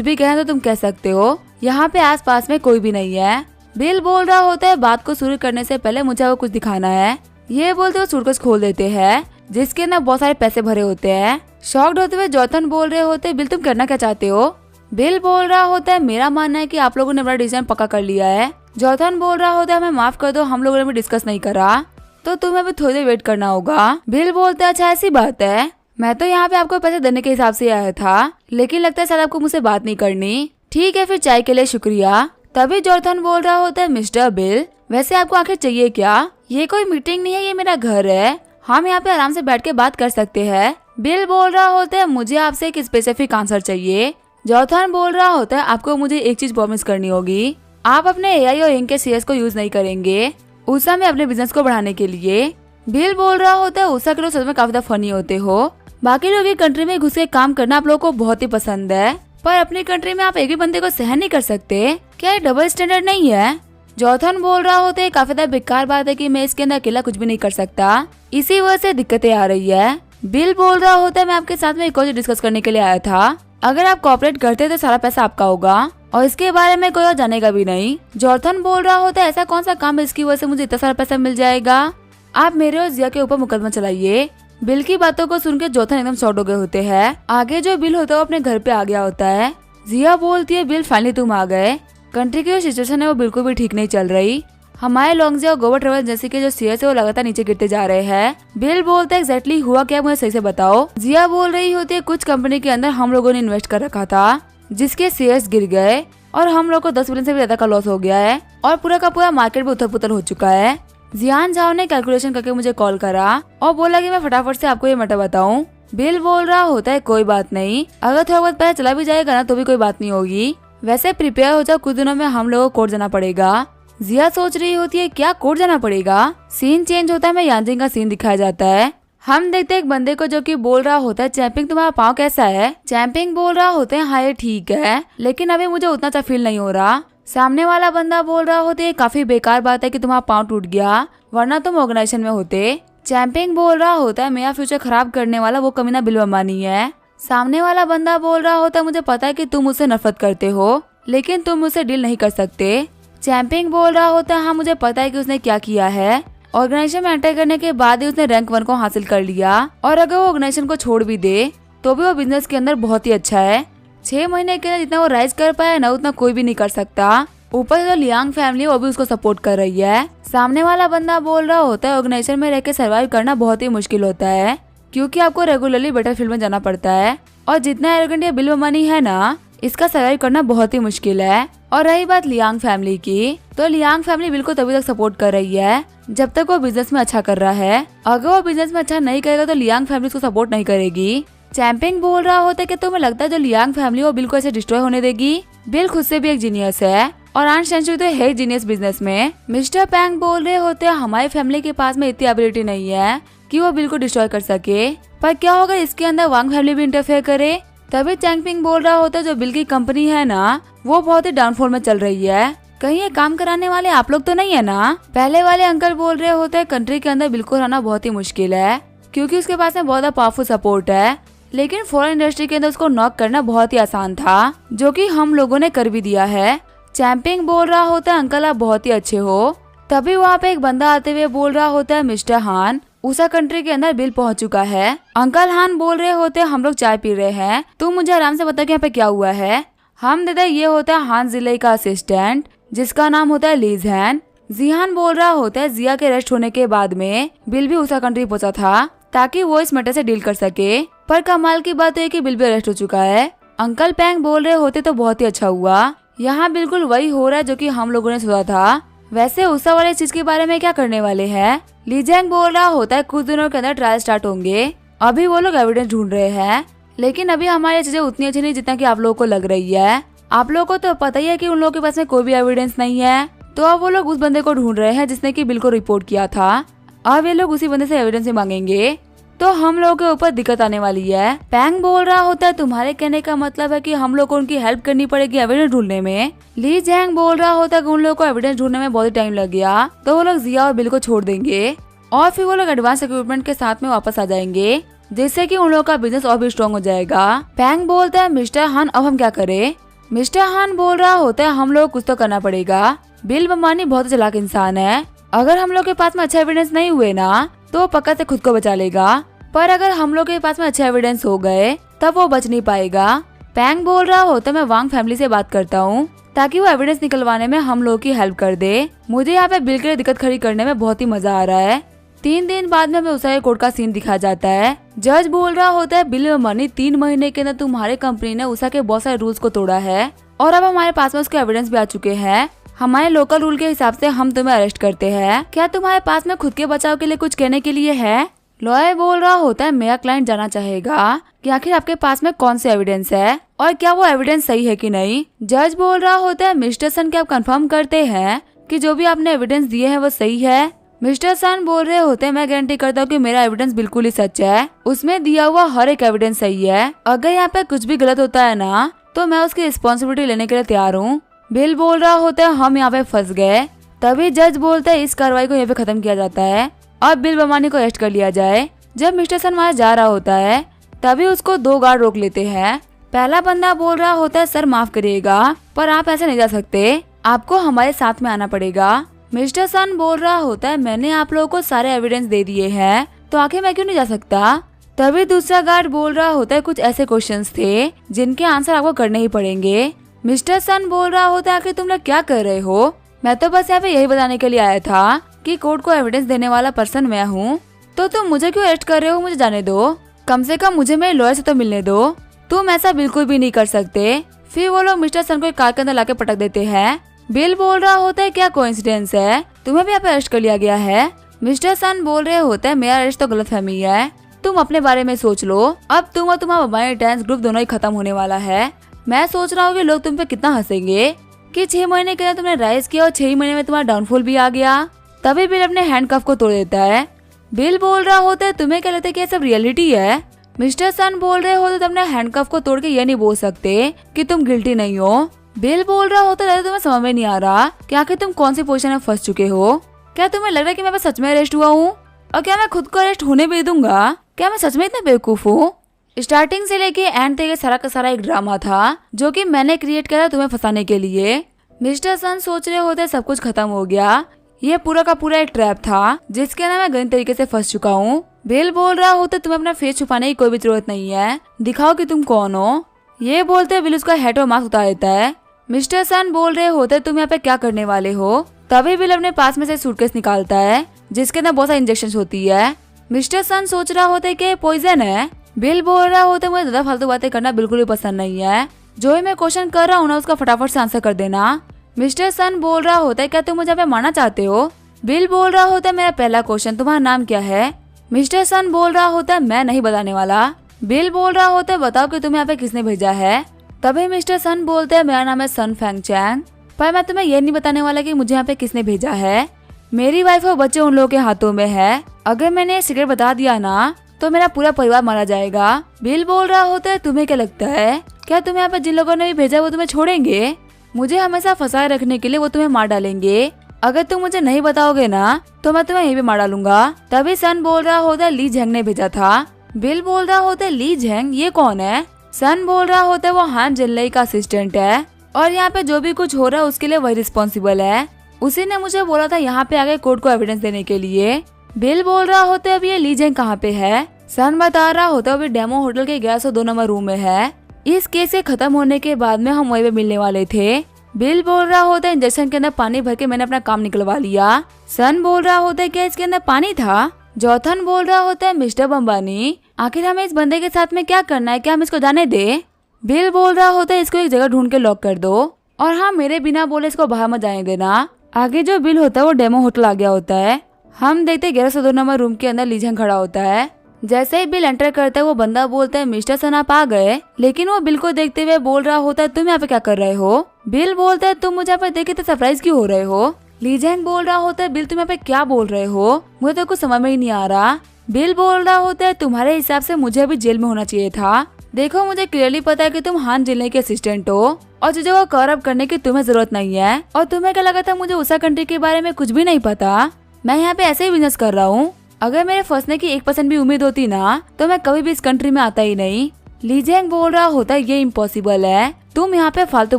S1: भी कहें तो तुम कह सकते हो, यहाँ पे आस पास में कोई भी नहीं है। बिल बोल रहा होता है बात को शुरू करने से पहले मुझे वो कुछ दिखाना है। ये बोलते हुए सूटकेस खोल देते हैं जिसके अंदर बहुत सारे पैसे भरे होते हैं। शॉक्ड होते हुए जोथन बोल रहे होते, बिल तुम करना क्या चाहते हो? बिल बोल रहा होता है मेरा मानना है कि आप लोगों ने अपना डिसीजन पक्का कर लिया है। जोथन बोल रहा होता है हमें माफ कर दो, हम लोगों ने भी डिस्कस नहीं करा, तो तुम्हें भी थोड़ी देर वेट करना होगा। बिल बोलता है अच्छा ऐसी बात है, मैं तो यहाँ पे आपको पैसे देने के हिसाब से आया था, लेकिन लगता है शायद आपको मुझसे बात नहीं करनी। ठीक है फिर चाय के लिए शुक्रिया। तभी जोथन बोल रहा होता है मिस्टर बिल, वैसे आपको आखिर चाहिए क्या? ये कोई मीटिंग नहीं है, ये मेरा घर है, हम यहाँ पे आराम से बैठ के बात कर सकते हैं। बिल बोल रहा होता है मुझे आपसे एक स्पेसिफिक आंसर चाहिए। जोथन बोल रहा होता है आपको मुझे एक चीज प्रॉमिस करनी होगी, आप अपने एआई और इंक के शेयर्स को यूज नहीं करेंगे उषा में अपने बिजनेस को बढ़ाने के लिए। बिल बोल रहा होता है उषा के लोग सच में काफी फनी होते हो, बाकी लोगों की कंट्री में घुस के काम करना आप लोगों को बहुत ही पसंद है, पर अपनी कंट्री में आप एक भी बंदे को सहन नहीं कर सकते, क्या ये डबल स्टैंडर्ड नहीं है? जोथन बोल रहा होता है काफी बेकार बात है कि मैं इसके अंदर अकेला कुछ भी नहीं कर सकता, इसी वजह से दिक्कतें आ रही है। बिल बोल रहा होता है मैं आपके साथ में एक और डिस्कस करने के लिए आया था, अगर आप कोऑपरेट करते तो सारा पैसा आपका होगा और इसके बारे में कोई और जानेगा भी नहीं। जोथन बोल रहा होता है ऐसा कौन सा काम है इसकी वजह से मुझे इतना सारा पैसा मिल जाएगा, आप मेरे और जिया के ऊपर मुकदमा चलाइए। बिल की बातों को सुनकर जोथन एकदम शॉक हो गए होते हैं। आगे जो बिल होता है वो अपने घर पे आ गया होता है। जिया बोलती है बिल फाइनली तुम आ गए, कंट्री की जो सिचुएशन है वो बिल्कुल भी ठीक नहीं चल रही, हमारे लॉन्गजे और गोवा ट्रेवल जैसे के जो शेयर्स है वो लगातार नीचे गिरते जा रहे हैं। बिल बोलता है एग्जैक्टली हुआ क्या, मुझे सही से बताओ। जिया बोल रही होती है कुछ कंपनी के अंदर हम लोगों ने इन्वेस्ट कर रखा था जिसके शेयर्स गिर गए और हम लोग को 10 बिलियन से भी ज्यादा का लॉस हो गया है और पूरा का पूरा मार्केट भी उथल पुथल हो चुका है। जियान झाओ ने कैलकुलेशन करके मुझे कॉल करा और बोला कि मैं फटाफट से आपको ये मैटर बताऊं। बिल बोल रहा होता है कोई बात नहीं, अगर थोड़ा बहुत पैसा चला भी जाएगा ना तो भी कोई बात नहीं होगी, वैसे प्रिपेयर हो जाओ, कुछ दिनों में हम लोगों को कोर्ट जाना पड़ेगा। जिया सोच रही होती है क्या कोर्ट जाना पड़ेगा? सीन चेंज होता है, मैं यांजिंग का सीन दिखाया जाता है। हम देखते हैं एक बंदे को जो कि बोल रहा होता है चैंपिंग तुम्हारा पाँव कैसा है? चैंपिंग बोल रहा होता है हाँ ये ठीक है, लेकिन अभी मुझे उतना अच्छा फील नहीं हो रहा। सामने वाला बंदा बोल रहा होता है काफी बेकार बात है कि तुम्हारा पाँव टूट गया, वरना तुम ऑर्गेनाइजेशन में होते। चैंपिंग बोल रहा होता है मेरा फ्यूचर खराब करने वाला वो कमीना बिल अंबानी है। सामने वाला बंदा बोल रहा होता है मुझे पता है कि तुम मुझसे नफरत करते हो, लेकिन तुम मुझसे डील नहीं कर सकते। चैंपिंग बोल रहा होता है हाँ मुझे पता है कि उसने क्या किया है, ऑर्गेनाइजेशन में एंटर करने के बाद ही उसने रैंक 1 को हासिल कर लिया और अगर वो ऑर्गेनाइजेशन को छोड़ भी दे तो भी वो बिजनेस के अंदर बहुत ही अच्छा है। 6 महीने के अंदर जितना वो राइज कर पाया ना उतना कोई भी नहीं कर सकता, ऊपर से जो लियांग फैमिली है वो भी उसको सपोर्ट कर रही है। सामने वाला बंदा बोल रहा होता है ऑर्गेनाइजेशन में रह के सर्वाइव करना बहुत ही मुश्किल होता है क्योंकि आपको रेगुलरली बैटलफील्ड में जाना पड़ता है और जितना एरोगेंट ये बिल अंबानी है ना इसका सर्वाइव करना बहुत ही मुश्किल है। और रही बात लियांग फैमिली की, तो लियांग फैमिली बिल को तभी तक सपोर्ट कर रही है जब तक वो बिजनेस में अच्छा कर रहा है, अगर वो बिजनेस में अच्छा नहीं करेगा तो लियांग फैमिली उसको सपोर्ट नहीं करेगी। चैंपिंग बोल रहा होता है कि तुम्हें लगता है जो लियांग फैमिली वो बिल को ऐसे डिस्ट्रॉय होने देगी? बिल खुद से भी एक जीनियस है और आंट तो है जीनियस बिजनेस में। मिस्टर पैंग बोल रहे होते हैं हमारी फैमिली के पास में इतनी एबिलिटी नहीं है कि वो बिल को डिस्ट्रॉय कर सके, पर क्या होगा इसके अंदर वांग फैमिली भी इंटरफेयर करे? तभी चैंपिंग बोल रहा होता है जो बिल की कंपनी है ना वो बहुत ही डाउनफॉल में चल रही है, कहीं ये काम कराने वाले आप लोग तो नहीं है ना? पहले वाले अंकल बोल रहे होते हैं कंट्री के अंदर बिल को रहना बहुत ही मुश्किल है क्योंकि उसके पास में बहुत पावरफुल सपोर्ट है, लेकिन फॉरेन इंडस्ट्री के अंदर उसको नॉक करना बहुत ही आसान था जो कि हम लोगों ने कर भी दिया है। चैंपिंग बोल रहा होता है अंकल आप बहुत ही अच्छे हो। तभी वहाँ पे एक बंदा आते हुए बोल रहा होता है मिस्टर हान उषा कंट्री के अंदर बिल पहुंच चुका है। अंकल हान बोल रहे होते हैं हम लोग चाय पी रहे हैं, तुम मुझे आराम से बता कि यहाँ पे क्या हुआ है। हम देता ये होता है हान जिले का असिस्टेंट जिसका नाम होता है लीज हैन। जिहान बोल रहा होता है जिया के अरेस्ट होने के बाद में बिल भी उषा कंट्री पहुंचा था ताकि वो इस मैटर से डील कर सके, पर कमाल की बात है कि बिल भी अरेस्ट हो चुका है। अंकल पैंग बोल रहे होते तो बहुत ही अच्छा हुआ, यहाँ बिल्कुल वही हो रहा है जो कि हम लोगों ने सोचा था। वैसे उषा वाले चीज के बारे में क्या करने वाले हैं? लीजेंग बोल रहा होता है कुछ दिनों के अंदर ट्रायल स्टार्ट होंगे, अभी वो लोग एविडेंस ढूंढ रहे हैं, लेकिन अभी हमारी चीजें उतनी अच्छी नहीं जितना कि आप लोगों को लग रही है। आप लोगों को तो पता ही है कि उन लोगों के पास में कोई भी एविडेंस नहीं है, तो अब वो लोग उस बंदे को ढूंढ रहे हैं जिसने कि बिल को रिपोर्ट किया था। अब ये लोग उसी बंदे से एविडेंस मांगेंगे तो हम लोगों के ऊपर दिक्कत आने वाली है। पैंग बोल रहा होता है तुम्हारे कहने का मतलब है कि हम लोग को उनकी हेल्प करनी पड़ेगी एविडेंस ढूंढने में। ली जैंग बोल रहा होता है कि उन लोगों को एविडेंस ढूंढने में बहुत टाइम लग गया तो वो लोग जिया और बिल को छोड़ देंगे और फिर वो लोग एडवांस इक्विपमेंट के साथ में वापस आ जाएंगे। जिससे कि उन लोगों का बिजनेस और भी स्ट्रॉन्ग हो जाएगा। पैंग बोलता है मिस्टर हान अब हम क्या करें। मिस्टर हान बोल रहा होता है हम लोग कुछ तो करना पड़ेगा। बिल अंबानी बहुत चालाक इंसान है, अगर हम लोग के पास में अच्छा एविडेंस नहीं हुए ना तो वो पक्का से खुद को बचा लेगा, पर अगर हम लोग के पास में अच्छे एविडेंस हो गए तब वो बच नहीं पाएगा। पैंग बोल रहा होता मैं वांग फैमिली से बात करता हूँ ताकि वो एविडेंस निकलवाने में हम लोग की हेल्प कर दे। मुझे यहाँ पे बिल के लिए दिक्कत खड़ी करने में बहुत ही मजा आ रहा है। 3 दिन बाद में हमें उषा कोर्ट का सीन दिखाया जाता है। जज बोल रहा होता है बिल अंबानी 3 महीने के अंदर तुम्हारे कंपनी ने उषा के बहुत सारे रूल्स को तोड़ा है और अब हमारे पास में उसके एविडेंस भी आ चुके हैं। हमारे लोकल रूल के हिसाब से हम तुम्हें अरेस्ट करते हैं। क्या तुम्हारे पास में खुद के बचाव के लिए कुछ कहने के लिए है। लॉयर बोल रहा होता है मेरा क्लाइंट जानना चाहेगा कि आखिर आपके पास में कौन से एविडेंस है और क्या वो एविडेंस सही है कि नहीं। जज बोल रहा होता है मिस्टर सन क्या आप कंफर्म करते हैं कि जो भी आपने एविडेंस दिए हैं वो सही है। मिस्टर सन बोल रहे होते हैं मैं गारंटी करता हूँ कि मेरा एविडेंस बिल्कुल ही सच है, उसमें दिया हुआ हर एक एविडेंस सही है। अगर यहाँ पे कुछ भी गलत होता है ना तो मैं उसकी रिस्पॉन्सिबिलिटी लेने के लिए तैयार हूँ। बिल बोल रहा होता है हम यहाँ पे फंस गए। तभी जज बोलता है इस कार्रवाई को यहाँ पे खत्म किया जाता है और बिल अंबानी को अरेस्ट कर लिया जाए। जब मिस्टर सन वहाँ जा रहा होता है तभी उसको 2 गार्ड रोक लेते हैं। पहला बंदा बोल रहा होता है सर माफ करिएगा पर आप ऐसे नहीं जा सकते, आपको हमारे साथ में आना पड़ेगा। मिस्टर सन बोल रहा होता है मैंने आप लोगों को सारे एविडेंस दे दिए हैं तो आखिर मैं क्यों नहीं जा सकता। तभी दूसरा गार्ड बोल रहा होता है कुछ ऐसे क्वेश्चंस थे जिनके आंसर आपको करने ही पड़ेंगे। मिस्टर सन बोल रहा होता है आखिर तुम लोग क्या कर रहे हो, मैं तो बस यहाँ पे यही बताने के लिए आया था कि कोर्ट को एविडेंस देने वाला पर्सन मैं हूँ, तो तुम मुझे क्यों अरेस्ट कर रहे हो, मुझे जाने दो, कम से कम मुझे मेरे लॉयर से तो मिलने दो। तुम ऐसा बिल्कुल भी नहीं कर सकते। फिर वो लोग मिस्टर सन को एक कार के अंदर लाके पटक देते हैं। बिल बोल रहा होता है क्या कोइंसिडेंस है, तुम्हें भी यहाँ पे अरेस्ट कर लिया गया है। मिस्टर सन बोल रहे होते हैं मेरा अरेस्ट तो गलतफहमी है, तुम अपने बारे में सोच लो, अब तुम और तुम्हारा बम्बाई डांस ग्रुप दोनों ही खत्म होने वाला है। मैं सोच रहा हूँ कि लोग तुम पे कितना हंसेंगे कि 6 महीने के अंदर तुमने राइज किया और 6 महीने में तुम्हारा डाउनफॉल भी आ गया। तभी बिल अपने हैंडकफ को तोड़ देता है। बिल बोल रहा होता है तुम्हें क्या लगता है कि ये सब रियलिटी है। मिस्टर सन बोल रहे होते तुम अपने हैंडकफ को तोड़ के ये नहीं बोल सकते कि तुम गिल्टी नहीं हो। बिल बोल रहा होता है तुम्हें समझ में नहीं आ रहा कि आखिर तुम कौन सी पोजीशन में फंस चुके हो। क्या तुम्हें लग रहा है कि मैं बस सच में अरेस्ट हुआ हूँ और क्या मैं खुद को अरेस्ट होने भी दूंगा, क्या मैं सच में इतना बेवकूफ हूँ। स्टार्टिंग से लेके एंड तक सारा का सारा एक ड्रामा था जो कि मैंने क्रिएट करा तुम्हें फंसाने के लिए। मिस्टर सन सोच रहे होते सब कुछ खत्म हो गया, ये पूरा का पूरा एक ट्रैप था जिसके अंदर मैं गलत तरीके से फंस चुका हूँ। बिल बोल रहा होता तुम्हें अपना फेस छुपाने की कोई भी जरूरत नहीं है, दिखाओ कि तुम कौन हो। ये बोलते बिल उसका हेड और मास्क उतार देता है। मिस्टर सन बोल रहे होते तुम यहाँ पे क्या करने वाले हो। तभी बिल अपने पास में से सूटकेस निकालता है जिसके अंदर बहुत सारी इंजेक्शन होती है। मिस्टर सन सोच रहा होता है कि पॉइजन है। बिल बोल रहा होता है मुझे ज्यादा फालतू बातें करना बिल्कुल भी पसंद नहीं है, जो ही मैं क्वेश्चन कर रहा हूँ ना उसका फटाफट से आंसर कर देना। मिस्टर सन बोल रहा होता है क्या तुम मुझे यहाँ पे मारना चाहते हो। बिल बोल रहा होता है मेरा पहला क्वेश्चन तुम्हारा नाम क्या है। मिस्टर सन बोल रहा होता है मैं नहीं बताने वाला। बिल बोल रहा होता है बताओ कि तुम्हें यहाँ पे किसने भेजा है। तभी मिस्टर सन बोलते हैं मेरा नाम है सन फेंग चैंग, पर मैं तुम्हें ये नहीं बताने वाला कि मुझे यहाँ पे किसने भेजा है। मेरी वाइफ और बच्चे उन लोगों के हाथों में है, अगर मैंने सीक्रेट बता दिया ना तो मेरा पूरा परिवार मारा जाएगा। बिल बोल रहा होता है तुम्हें क्या लगता है क्या तुम्हें यहाँ पे जिन लोगों ने भी भेजा वो तुम्हें छोड़ेंगे, मुझे हमेशा फंसाए रखने के लिए वो तुम्हें मार डालेंगे। अगर तुम मुझे नहीं बताओगे ना तो मैं तुम्हें यही भी मार डालूंगा। तभी सन बोल रहा होता है ली झेंग ने भेजा था। बिल बोल रहा होता है ली झेंग ये कौन है। सन बोल रहा होता है वो हान जिनलई का असिस्टेंट है और यहाँ पे जो भी कुछ हो रहा है उसके लिए वही रिस्पॉन्सिबल है, उसी ने मुझे बोला था यहाँ पे आगे कोर्ट को एविडेंस देने के लिए। बिल बोल रहा होता है अभी ये ली झेंग कहाँ पे है। सन बता रहा होता है अभी डेमो होटल के 1102 नंबर रूम में है, इस केस के खत्म होने के बाद में हम वही पे मिलने वाले थे। बिल बोल रहा होता है इंजेक्शन के अंदर पानी भर के मैंने अपना काम निकलवा लिया। सन बोल रहा होता है क्या इसके अंदर पानी था। जोथन बोल रहा होता है मिस्टर अंबानी आखिर हमें इस बंदे के साथ में क्या करना है, क्या हम इसको जाने दे। बिल बोल रहा होता है इसको एक जगह ढूंढ के लॉक कर दो और हाँ मेरे बिना बोले इसको बाहर मत जाने देना। आगे जो बिल होता है वो डेमो होटल आ गया होता है। हम देखते 1102 नंबर रूम के अंदर ली झेंग खड़ा होता है। जैसे ही बिल एंटर करता है वो बंदा बोलता है मिस्टर सन आप आ गए, लेकिन वो बिल को देखते हुए बोल रहा होता है तुम यहाँ पे क्या कर रहे हो। बिल बोलता है तुम मुझे यहाँ पे देख के तो सरप्राइज क्यों हो रहे हो। ली झेंग बोल रहा होता है बिल तुम यहाँ पे क्या बोल रहे हो, मुझे तो कुछ समझ में ही नहीं आ रहा। बिल बोल रहा होता है तुम्हारे हिसाब से मुझे अभी जेल में होना चाहिए था, देखो मुझे क्लियरली पता है कि तुम हान जिनलई के असिस्टेंट हो और चीजों को कवर अप करने की तुम्हें जरूरत नहीं है। और तुम्हें क्या लगा था मुझे उषा कंट्री के बारे में कुछ भी नहीं पता, मैं यहाँ पे ऐसे ही बिजनेस कर रहा हूँ। अगर मेरे फंसने की 1% भी उम्मीद होती ना तो मैं कभी भी इस कंट्री में आता ही नहीं। ली जियांग बोल रहा होता है ये इम्पॉसिबल है, तुम यहाँ पे फालतू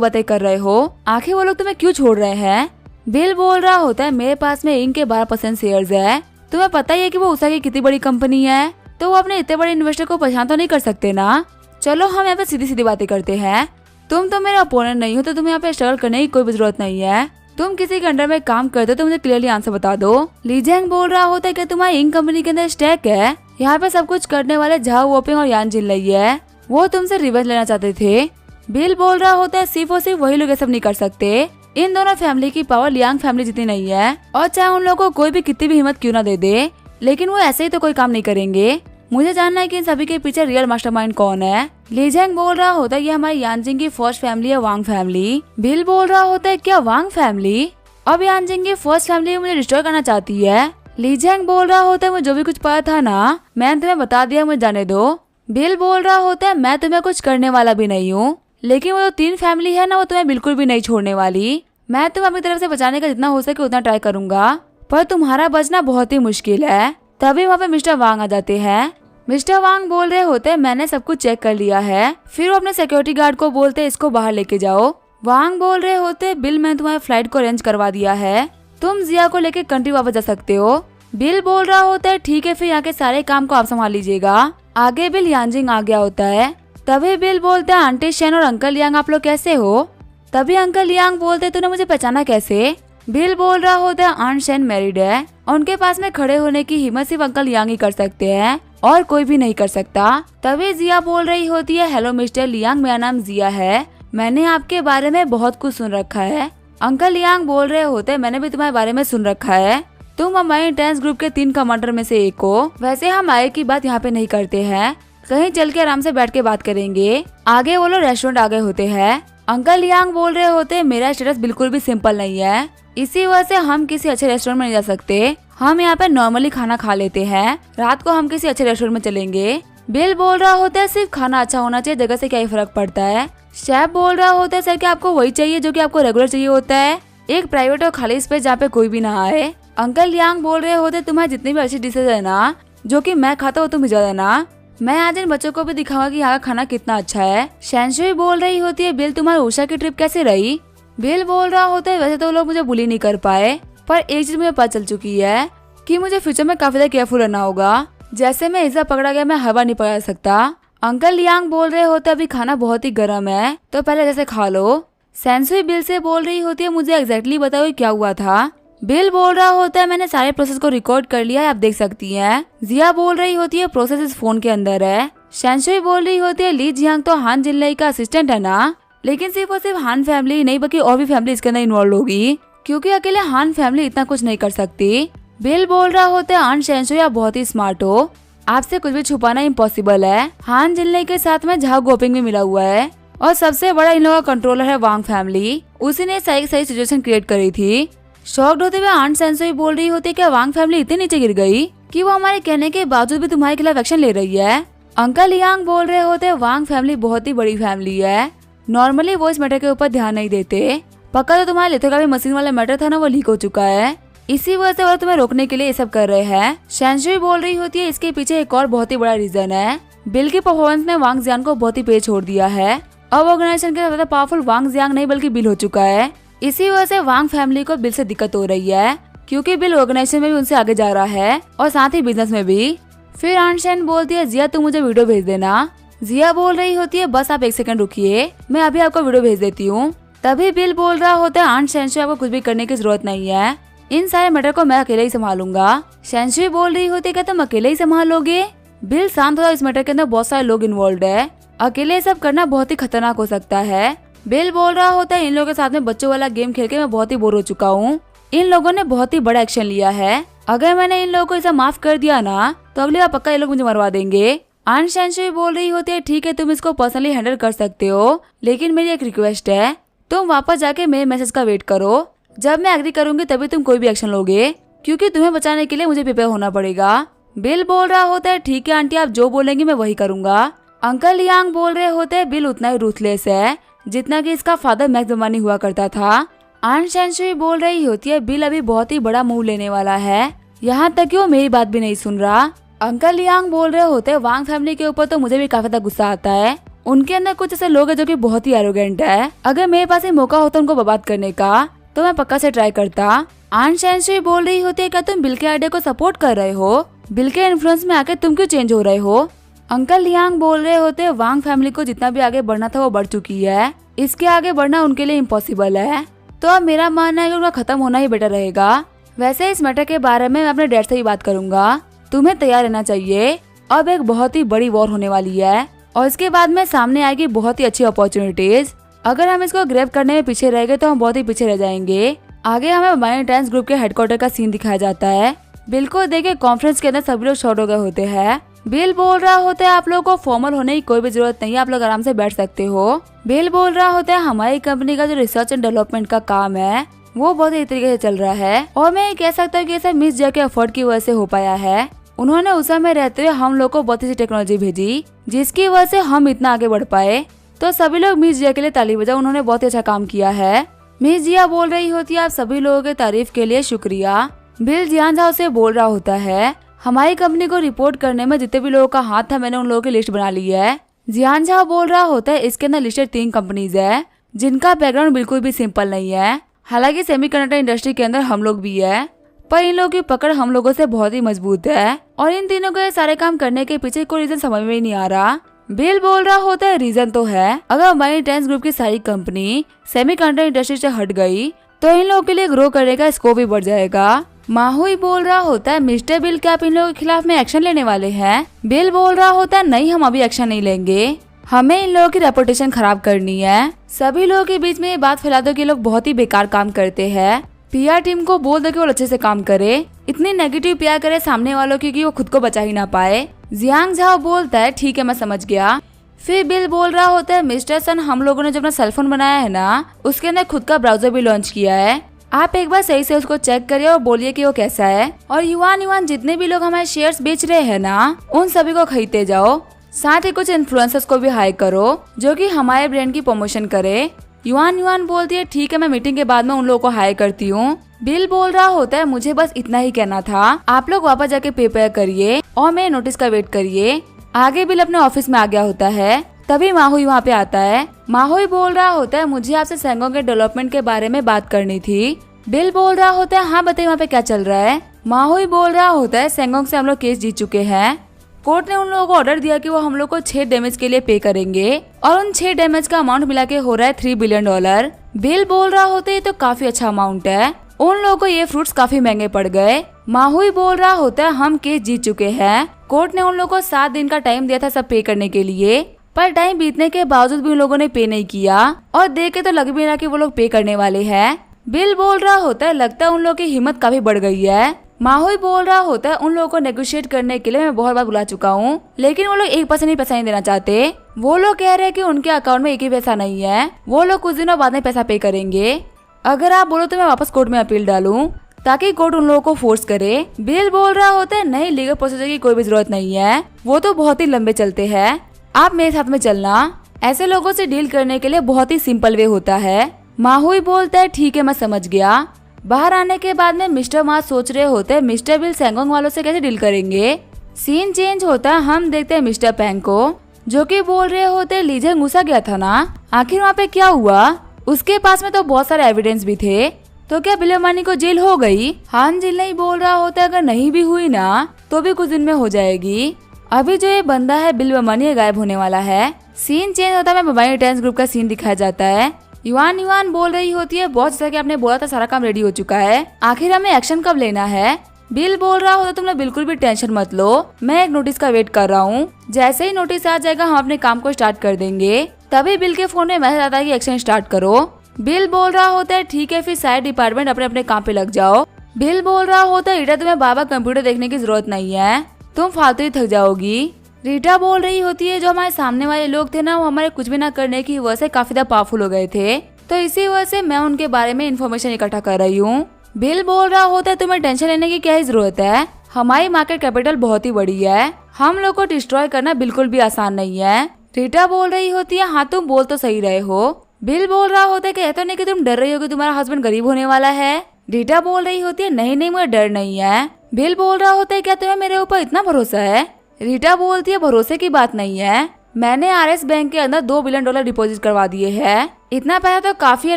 S1: बातें कर रहे हो, आखिर वो लोग तुम्हें क्यों छोड़ रहे हैं। बिल बोल रहा होता है मेरे पास में इंक के 12% शेयर्स है, तुम्हें पता ही है कि वो उषा की कितनी बड़ी कंपनी है, तो वो अपने इतने बड़े इन्वेस्टर को परेशान तो नहीं कर सकते ना। चलो हम यहाँ पे सीधी सीधी बातें करते हैं, तुम तो मेरे अपोनेंट नहीं हो तो तुम्हें यहाँ पे स्ट्रगल करने की कोई भी जरूरत नहीं है। तुम किसी के अंडर में काम करते हो तो मुझे क्लियरली आंसर बता दो। ली जियांग बोल रहा होता है कि तुम्हारी इंक कंपनी के अंदर स्टैक है, यहाँ पे सब कुछ करने वाले झाओ वोपिंग और यान जिन लई है, वो तुमसे रिवेंज लेना चाहते थे। बिल बोल रहा होता है सिर्फ और सिर्फ वही लोग ये सब नहीं कर सकते, इन दोनों फैमिली की पावर लियांग फैमिली जितनी नहीं है, और चाहे उन लोगों को कोई भी कितनी भी हिम्मत क्यों ना दे दे, लेकिन वो ऐसे ही तो कोई काम नहीं करेंगे। मुझे जानना है कि इन सभी के पीछे रियल मास्टरमाइंड कौन है। ली जियांग बोल रहा होता है ये हमारी यानजिंग की फर्स्ट फैमिली है, वांग फैमिली। बिल बोल रहा होता है क्या वांग फैमिली, अब यानजिंग की फर्स्ट फैमिली मुझे डिस्ट्रॉय करना चाहती है। ली जियांग बोल रहा होता है मुझे जो भी कुछ पता था ना मैंने तुम्हें बता दिया, मुझे जाने दो। बिल बोल रहा होता है मैं तुम्हें कुछ करने वाला भी नहीं हूँ, लेकिन वो जो 3 फैमिली है ना वो तुम्हें बिल्कुल भी नहीं छोड़ने वाली। मैं तुम्हें अपनी तरफ से बचाने का जितना हो सके उतना ट्राई करूंगा, पर तुम्हारा बचना बहुत ही मुश्किल है। तभी वहाँ पे मिस्टर वांग आ जाते हैं। मिस्टर वांग बोल रहे होते हैं मैंने सब कुछ चेक कर लिया है, फिर वो अपने सिक्योरिटी गार्ड को बोलते इसको बाहर लेके जाओ। वांग बोल रहे होते बिल मैंने तुम्हारे फ्लाइट को अरेंज करवा दिया है, तुम जिया को लेके कंट्री वापस जा सकते हो। बिल बोल रहा होता है ठीक है फिर यहाँ के सारे काम को आप संभाल लीजिएगा। आगे बिल यानजिंग आ गया होता है, तभी बिल बोलते हैं आंटी शेन और अंकल लियांग आप लोग कैसे हो। तभी अंकल लियांग बोलते तूने मुझे पहचाना कैसे। बिल बोल रहा होता है आंट शेन मैरिड है और उनके पास में खड़े होने की हिम्मत सिर्फ अंकल लियांग ही कर सकते हैं और कोई भी नहीं कर सकता। तभी जिया बोल रही होती है हेलो मिस्टर लियांग मेरा नाम जिया है, मैंने आपके बारे में बहुत कुछ सुन रखा है। अंकल लियांग बोल रहे होते हैं मैंने भी तुम्हारे बारे में सुन रखा है, तुम हमारे इंटेंस ग्रुप के 3 कमांडर में से एक हो। वैसे हम आगे की बात यहाँ पे नहीं करते हैं, कहीं चल के आराम से बैठ के बात करेंगे। आगे वो लोग रेस्टोरेंट आ गए होते हैं। अंकल लियांग बोल रहे होते हैं मेरा स्टेटस बिल्कुल भी सिंपल नहीं है, इसी वजह से हम किसी अच्छे रेस्टोरेंट में नहीं जा सकते, हम यहाँ पे नॉर्मली खाना खा लेते हैं, रात को हम किसी अच्छे रेस्टोरेंट में चलेंगे। बिल बोल रहा होता है सिर्फ खाना अच्छा होना चाहिए, जगह से क्या ही फर्क पड़ता है। शेफ बोल रहा होता है सर क्या आपको वही चाहिए जो कि आपको रेगुलर चाहिए होता है, एक प्राइवेट और खाली स्पेस जहाँ पे कोई भी ना आए। अंकल लियांग बोल रहे होते तुम्हारी जितनी भी अच्छी डिशेज है ना जो कि मैं खाता हूँ तुम भिजवा देना, मैं आज इन बच्चों को भी दिखाऊंगा कि यहाँ का खाना कितना अच्छा है। शैनशुई बोल रही होती है बिल तुम्हारी उषा की ट्रिप कैसे रही। बिल बोल रहा होता है वैसे तो लोग मुझे बुली नहीं कर पाए, पर एक चीज मुझे पता चल चुकी है कि मुझे फ्यूचर में काफी ज्यादा केयरफुल रहना होगा, जैसे मैं इसे पकड़ा गया मैं हवा नहीं पकड़ सकता। अंकल लियांग बोल रहे होते अभी खाना बहुत ही गर्म है तो पहले जैसे खा लो। शैनशुई बिल से बोल रही होती है मुझे एग्जैक्टली बताओ क्या हुआ था। बिल बोल रहा होता है मैंने सारे प्रोसेस को रिकॉर्ड कर लिया है आप देख सकती हैं। जिया बोल रही होती है प्रोसेस इस फोन के अंदर है। शैनशुई बोल रही होती है ली जियांग तो हान जिनलई का असिस्टेंट है ना, लेकिन सिर्फ और सिर्फ हान फैमिली नहीं बल्कि और भी फैमिली इसके अंदर इन्वॉल्व होगी, क्योंकि अकेले हान फैमिली इतना कुछ नहीं कर सकती। बिल बोल रहा होता है आंट शैनशुई आप बहुत ही स्मार्ट हो, आपसे कुछ भी छुपाना इम्पॉसिबल है। हान जिनलई के साथ में झाओ गोपिंग भी मिला हुआ है और सबसे बड़ा इन लोगों का कंट्रोलर है वांग फैमिली, उसी ने सही सिचुएशन क्रिएट करी थी। शॉक्ड होते हुए आंट शैनशुई बोल रही होती है कि वांग फैमिली इतने नीचे गिर गई कि वो हमारे कहने के बावजूद भी तुम्हारे खिलाफ एक्शन ले रही है। अंकल लियांग बोल रहे होते हैं वांग फैमिली बहुत ही बड़ी फैमिली है, नॉर्मली वो इस मैटर के ऊपर ध्यान नहीं देते, पक्का तो तुम्हारे लिथोग्राफी मशीन वाला मैटर था ना वो लीक हो चुका है, इसी वजह से वो तुम्हें रोकने के लिए ये सब कर रहे हैं। शैनशुई बोल रही होती है इसके पीछे एक और बहुत ही बड़ा रीजन है, बिल की परफॉर्मेंस ने वांग जियांग को बहुत ही पीछे छोड़ दिया है, अब ऑर्गेनाइजेशन के ज्यादा पावरफुल वांग जियांग नहीं बल्कि बिल हो चुका है, इसी वजह से वांग फैमिली को बिल से दिक्कत हो रही है, क्योंकि बिल ऑर्गेनाइजेशन में भी उनसे आगे जा रहा है और साथ ही बिजनेस में भी। फिर आंट शैन बोलती है जिया तुम मुझे वीडियो भेज देना। जिया बोल रही होती है बस आप 1 सेकंड रुकिए मैं अभी आपको वीडियो भेज देती हूँ। तभी बिल बोल रहा होता है आंट शैनशुई आपको कुछ भी करने की जरूरत नहीं है, इन सारे मैटर को मैं अकेले ही संभालूंगा। शैनशुई बोल रही होती है क्या तुम अकेले ही संभालोगे। बिल शांत हो, इस मैटर के अंदर बहुत सारे लोग इन्वॉल्व है, अकेले सब करना बहुत ही खतरनाक हो सकता है। बिल बोल रहा होता है इन लोगों के साथ में बच्चों वाला गेम खेल के मैं बहुत ही बोर हो चुका हूँ, इन लोगों ने बहुत ही बड़ा एक्शन लिया है, अगर मैंने इन लोगों को ऐसा माफ कर दिया ना तो अगली बार पक्का ये लोग मुझे मरवा देंगे। आंट शैनशुई बोल रही होती है ठीक है तुम इसको पर्सनली हैंडल कर सकते हो, लेकिन मेरी एक रिक्वेस्ट है तुम वापस जाके मेरे मैसेज का वेट करो, जब मैं एग्री करूंगी तभी तुम कोई भी एक्शन लोगे, क्योंकि तुम्हें बचाने के लिए मुझे प्रिपेयर होना पड़ेगा। बिल बोल रहा होता है ठीक है आंटी आप जो बोलेंगी मैं वही करूंगा। अंकल लियांग बोल रहे होते हैं बिल उतना ही रूथलेस है जितना कि इसका फादर मैक्स बेमानी हुआ करता था। आंट शैनशुई बोल रही होती है बिल अभी बहुत ही बड़ा मूव लेने वाला है, यहाँ तक कि वो मेरी बात भी नहीं सुन रहा। अंकल लियांग बोल रहे होते वांग फैमिली के ऊपर तो मुझे भी काफी ज्यादा गुस्सा आता है। उनके अंदर कुछ ऐसे लोग हैं जो कि बहुत ही एरोगेंट है। अगर मेरे पास एक मौका होता उनको बर्बाद करने का तो मैं पक्का से ट्राई करता। आन शैनशी बोल रही होती है, क्या तुम बिल के आइडिया को सपोर्ट कर रहे हो? बिल के इन्फ्लुएंस में आके तुम क्यों चेंज हो रहे हो? अंकल लियांग बोल रहे होते वांग फैमिली को जितना भी आगे बढ़ना था वो बढ़ चुकी है, इसके आगे बढ़ना उनके लिए इम्पॉसिबल है। तो अब मेरा मानना है कि उनका खत्म होना ही बेटर रहेगा। वैसे इस मैटर के बारे में मैं अपने डैड से ही बात करूंगा। तुम्हें तैयार रहना चाहिए, अब एक बहुत ही बड़ी वॉर होने वाली है और इसके बाद में सामने आएगी बहुत ही अच्छी अपॉर्चुनिटीज। अगर हम इसको ग्रैब करने में पीछे रह गए तो हम बहुत ही पीछे रह जाएंगे। आगे हमें बाइनेंस ग्रुप के हेडक्वार्टर का सीन दिखाया जाता है। बिल को देखे कॉन्फ्रेंस के अंदर सभी लोग शॉर्ट हो गए होते हैं। बिल बोल रहा होता है आप लोगों को फॉर्मल होने की कोई भी जरूरत नहीं है, आप लोग आराम से बैठ सकते हो। बिल बोल रहा होता है हमारी कंपनी का जो रिसर्च एंड डेवलपमेंट का काम है वो बहुत ही तरीके से चल रहा है और मैं कह सकता हूँ कि ऐसा मिस जे के एफर्ट की वजह से हो पाया है। उन्होंने उस समय रहते हुए हम लोग को बहुत ही टेक्नोलॉजी भेजी जिसकी वजह से हम इतना आगे बढ़ पाए। तो सभी लोग मिस जिया के लिए ताली बजाओ, उन्होंने बहुत ही अच्छा काम किया है। मिस जिया बोल रही होती है आप सभी लोगों के तारीफ के लिए शुक्रिया। बिल जियान झाओ से बोल रहा होता है हमारी कंपनी को रिपोर्ट करने में जितने भी लोगों का हाथ था मैंने उन लोगों की लिस्ट बना ली है। जियान झाओ बोल रहा होता है इसके अंदर लिस्टेड 3 कंपनीज है जिनका बैकग्राउंड बिल्कुल भी सिंपल नहीं है। हालांकि सेमीकंडक्टर इंडस्ट्री के अंदर हम लोग भी है पर इन लोगों की पकड़ हम लोगों से बहुत ही मजबूत है और इन तीनों को ये सारे काम करने के पीछे कोई रीजन समझ में ही नहीं आ रहा। बिल बोल रहा होता है रीजन तो है, अगर बाइनेंस ग्रुप की सारी कंपनी सेमीकंडक्टर इंडस्ट्री से हट गई तो इन लोगों के लिए ग्रो करने का स्कोप भी बढ़ जाएगा। माहुई बोल रहा होता है मिस्टर बिल क्या आप इन लोगों के खिलाफ में एक्शन लेने वाले हैं? बिल बोल रहा होता है नहीं हम अभी एक्शन नहीं लेंगे, हमें इन लोगों की रेपुटेशन खराब करनी है। सभी लोगों के बीच में ये बात फैला दो कि लोग बहुत ही बेकार काम करते हैं। पीआर टीम को बोल दो कि वो अच्छे से काम करे, इतनी नेगेटिव पीआर करे सामने वालों की कि वो खुद को बचा ही ना पाए। जियांग झाओ बोलता है ठीक है मैं समझ गया। फिर बिल बोल रहा होता है मिस्टर सन हम लोगों ने जो अपना सेलफोन बनाया है ना उसके अंदर खुद का ब्राउजर भी लॉन्च किया है, आप एक बार सही से उसको चेक करिए और बोलिए कि वो कैसा है। और युवान जितने भी लोग हमारे शेयर्स बेच रहे हैं ना उन सभी को खरीदते जाओ, साथ ही कुछ इन्फ्लुएंसर्स को भी हायर करो जो कि हमारे ब्रांड की प्रमोशन करे। युवान बोलती है ठीक है मैं मीटिंग के बाद में उन लोगों को हायर करती हूँ। बिल बोल रहा होता है मुझे बस इतना ही कहना था, आप लोग वापस जाके प्रिपेयर करिए और मेरे नोटिस का वेट करिए। आगे बिल अपने ऑफिस में आ गया होता है, तभी माहुई वहाँ पे आता है। माहुई बोल रहा होता है मुझे आपसे सेंगोंग के डेवलपमेंट के बारे में बात करनी थी। बिल बोल रहा होता है हाँ बताइए वहाँ पे क्या चल रहा है। माहुई बोल रहा होता है सेंगोंग से हम लोग केस जीत चुके हैं, कोर्ट ने उन लोगों को ऑर्डर दिया कि वो हम लोग को 6 डैमेज के लिए पे करेंगे और उन 6 डैमेज का अमाउंट मिला के हो रहा है $3 बिलियन। बिल बोल रहा होता है तो काफी अच्छा अमाउंट है, उन लोगों को ये फ्रूट्स काफी महंगे पड़ गए। माहुई बोल रहा होता है हम केस जीत चुके हैं, कोर्ट ने उन लोगों को 7 दिन का टाइम दिया था सब पे करने के लिए, पर टाइम बीतने के बावजूद भी उन लोगों ने पे नहीं किया और देख के तो लग भी रहा कि वो लोग पे करने वाले हैं। बिल बोल रहा होता है लगता है उन लोगों की हिम्मत काफी बढ़ गई है। माहुई बोल रहा होता है उन लोगों को नेगोशिएट करने के लिए मैं बहुत बार बुला चुका हूँ लेकिन वो लोग 1% ही पैसा नहीं देना चाहते। वो लोग कह रहे हैं कि उनके अकाउंट में एक ही पैसा नहीं है, वो लोग कुछ दिनों बाद में पैसा पे करेंगे। अगर आप बोलो तो मैं वापस कोर्ट में अपील डालूं ताकि कोर्ट उन लोगों को फोर्स करे। बिल बोल रहा होता है नहीं लीगल प्रोसीजर की कोई भी जरूरत नहीं है, वो तो बहुत ही लंबे चलते हैं, आप मेरे साथ में चलना, ऐसे लोगों से डील करने के लिए बहुत ही सिंपल वे होता है। माहुई बोलता है ठीक है मैं समझ गया। बाहर आने के बाद में मिस्टर मा सोच रहे होते हैं मिस्टर बिल सेंगोंग वालों से कैसे डील करेंगे। सीन चेंज होता है, हम देखते हैं मिस्टर पैंग को जो कि बोल रहे होते लीजे घुसा गया था ना, आखिर वहाँ पे क्या हुआ? उसके पास में तो बहुत सारे एविडेंस भी थे, तो क्या बिलमानी को जेल हो गई? हान जिल नहीं बोल रहा होता अगर नहीं भी हुई ना तो भी कुछ दिन में हो जाएगी। अभी जो ये बंदा है बिलमानी गायब होने वाला है। सीन चेंज होता है, बाइनेंस ग्रुप का सीन दिखाया जाता है। युवान बोल रही होती है बहुत जैसा कि आपने बोला था सारा काम रेडी हो चुका है, आखिर हमें एक्शन कब लेना है? बिल बोल रहा होता तुम लोग बिल्कुल भी टेंशन मत लो, मैं एक नोटिस का वेट कर रहा हूँ, जैसे ही नोटिस आ जाएगा हम अपने काम को स्टार्ट कर देंगे। तभी बिल के फोन में मैसेज आता है कि एक्शन स्टार्ट करो। बिल बोल रहा होता है ठीक है फिर सारे डिपार्टमेंट अपने अपने काम पे लग जाओ। बिल बोल रहा होता है रीटा तुम्हें बाबा कंप्यूटर देखने की जरूरत नहीं है, तुम फालतू ही थक जाओगी। रीटा बोल रही होती है जो हमारे सामने वाले लोग थे ना वो हमारे कुछ भी ना करने की वजह से काफी ज्यादा पावरफुल हो गए थे, तो इसी वजह से मैं उनके बारे में इन्फॉर्मेशन इकट्ठा कर रही हूँ। बिल बोल रहा होता है तुम्हें टेंशन लेने की क्या ही जरूरत है, हमारी मार्केट कैपिटल बहुत ही बड़ी है, हम लोग को डिस्ट्रॉय करना बिल्कुल भी आसान नहीं है। रीटा बोल रही होती है हाँ तुम बोल तो सही रहे हो। बिल बोल रहा होता है कि तुम डर रही हो कि तुम्हारा हस्बैंड गरीब होने वाला है। रीटा बोल रही होती है नहीं मुझे डर नहीं है, बिल बोल रहा होता है क्या तुम्हें मेरे ऊपर इतना भरोसा है? रीटा बोलती है भरोसे की बात नहीं है, मैंने आरएस बैंक के अंदर $2 बिलियन डिपॉजिट करवा दिए हैं। इतना पैसा तो काफी है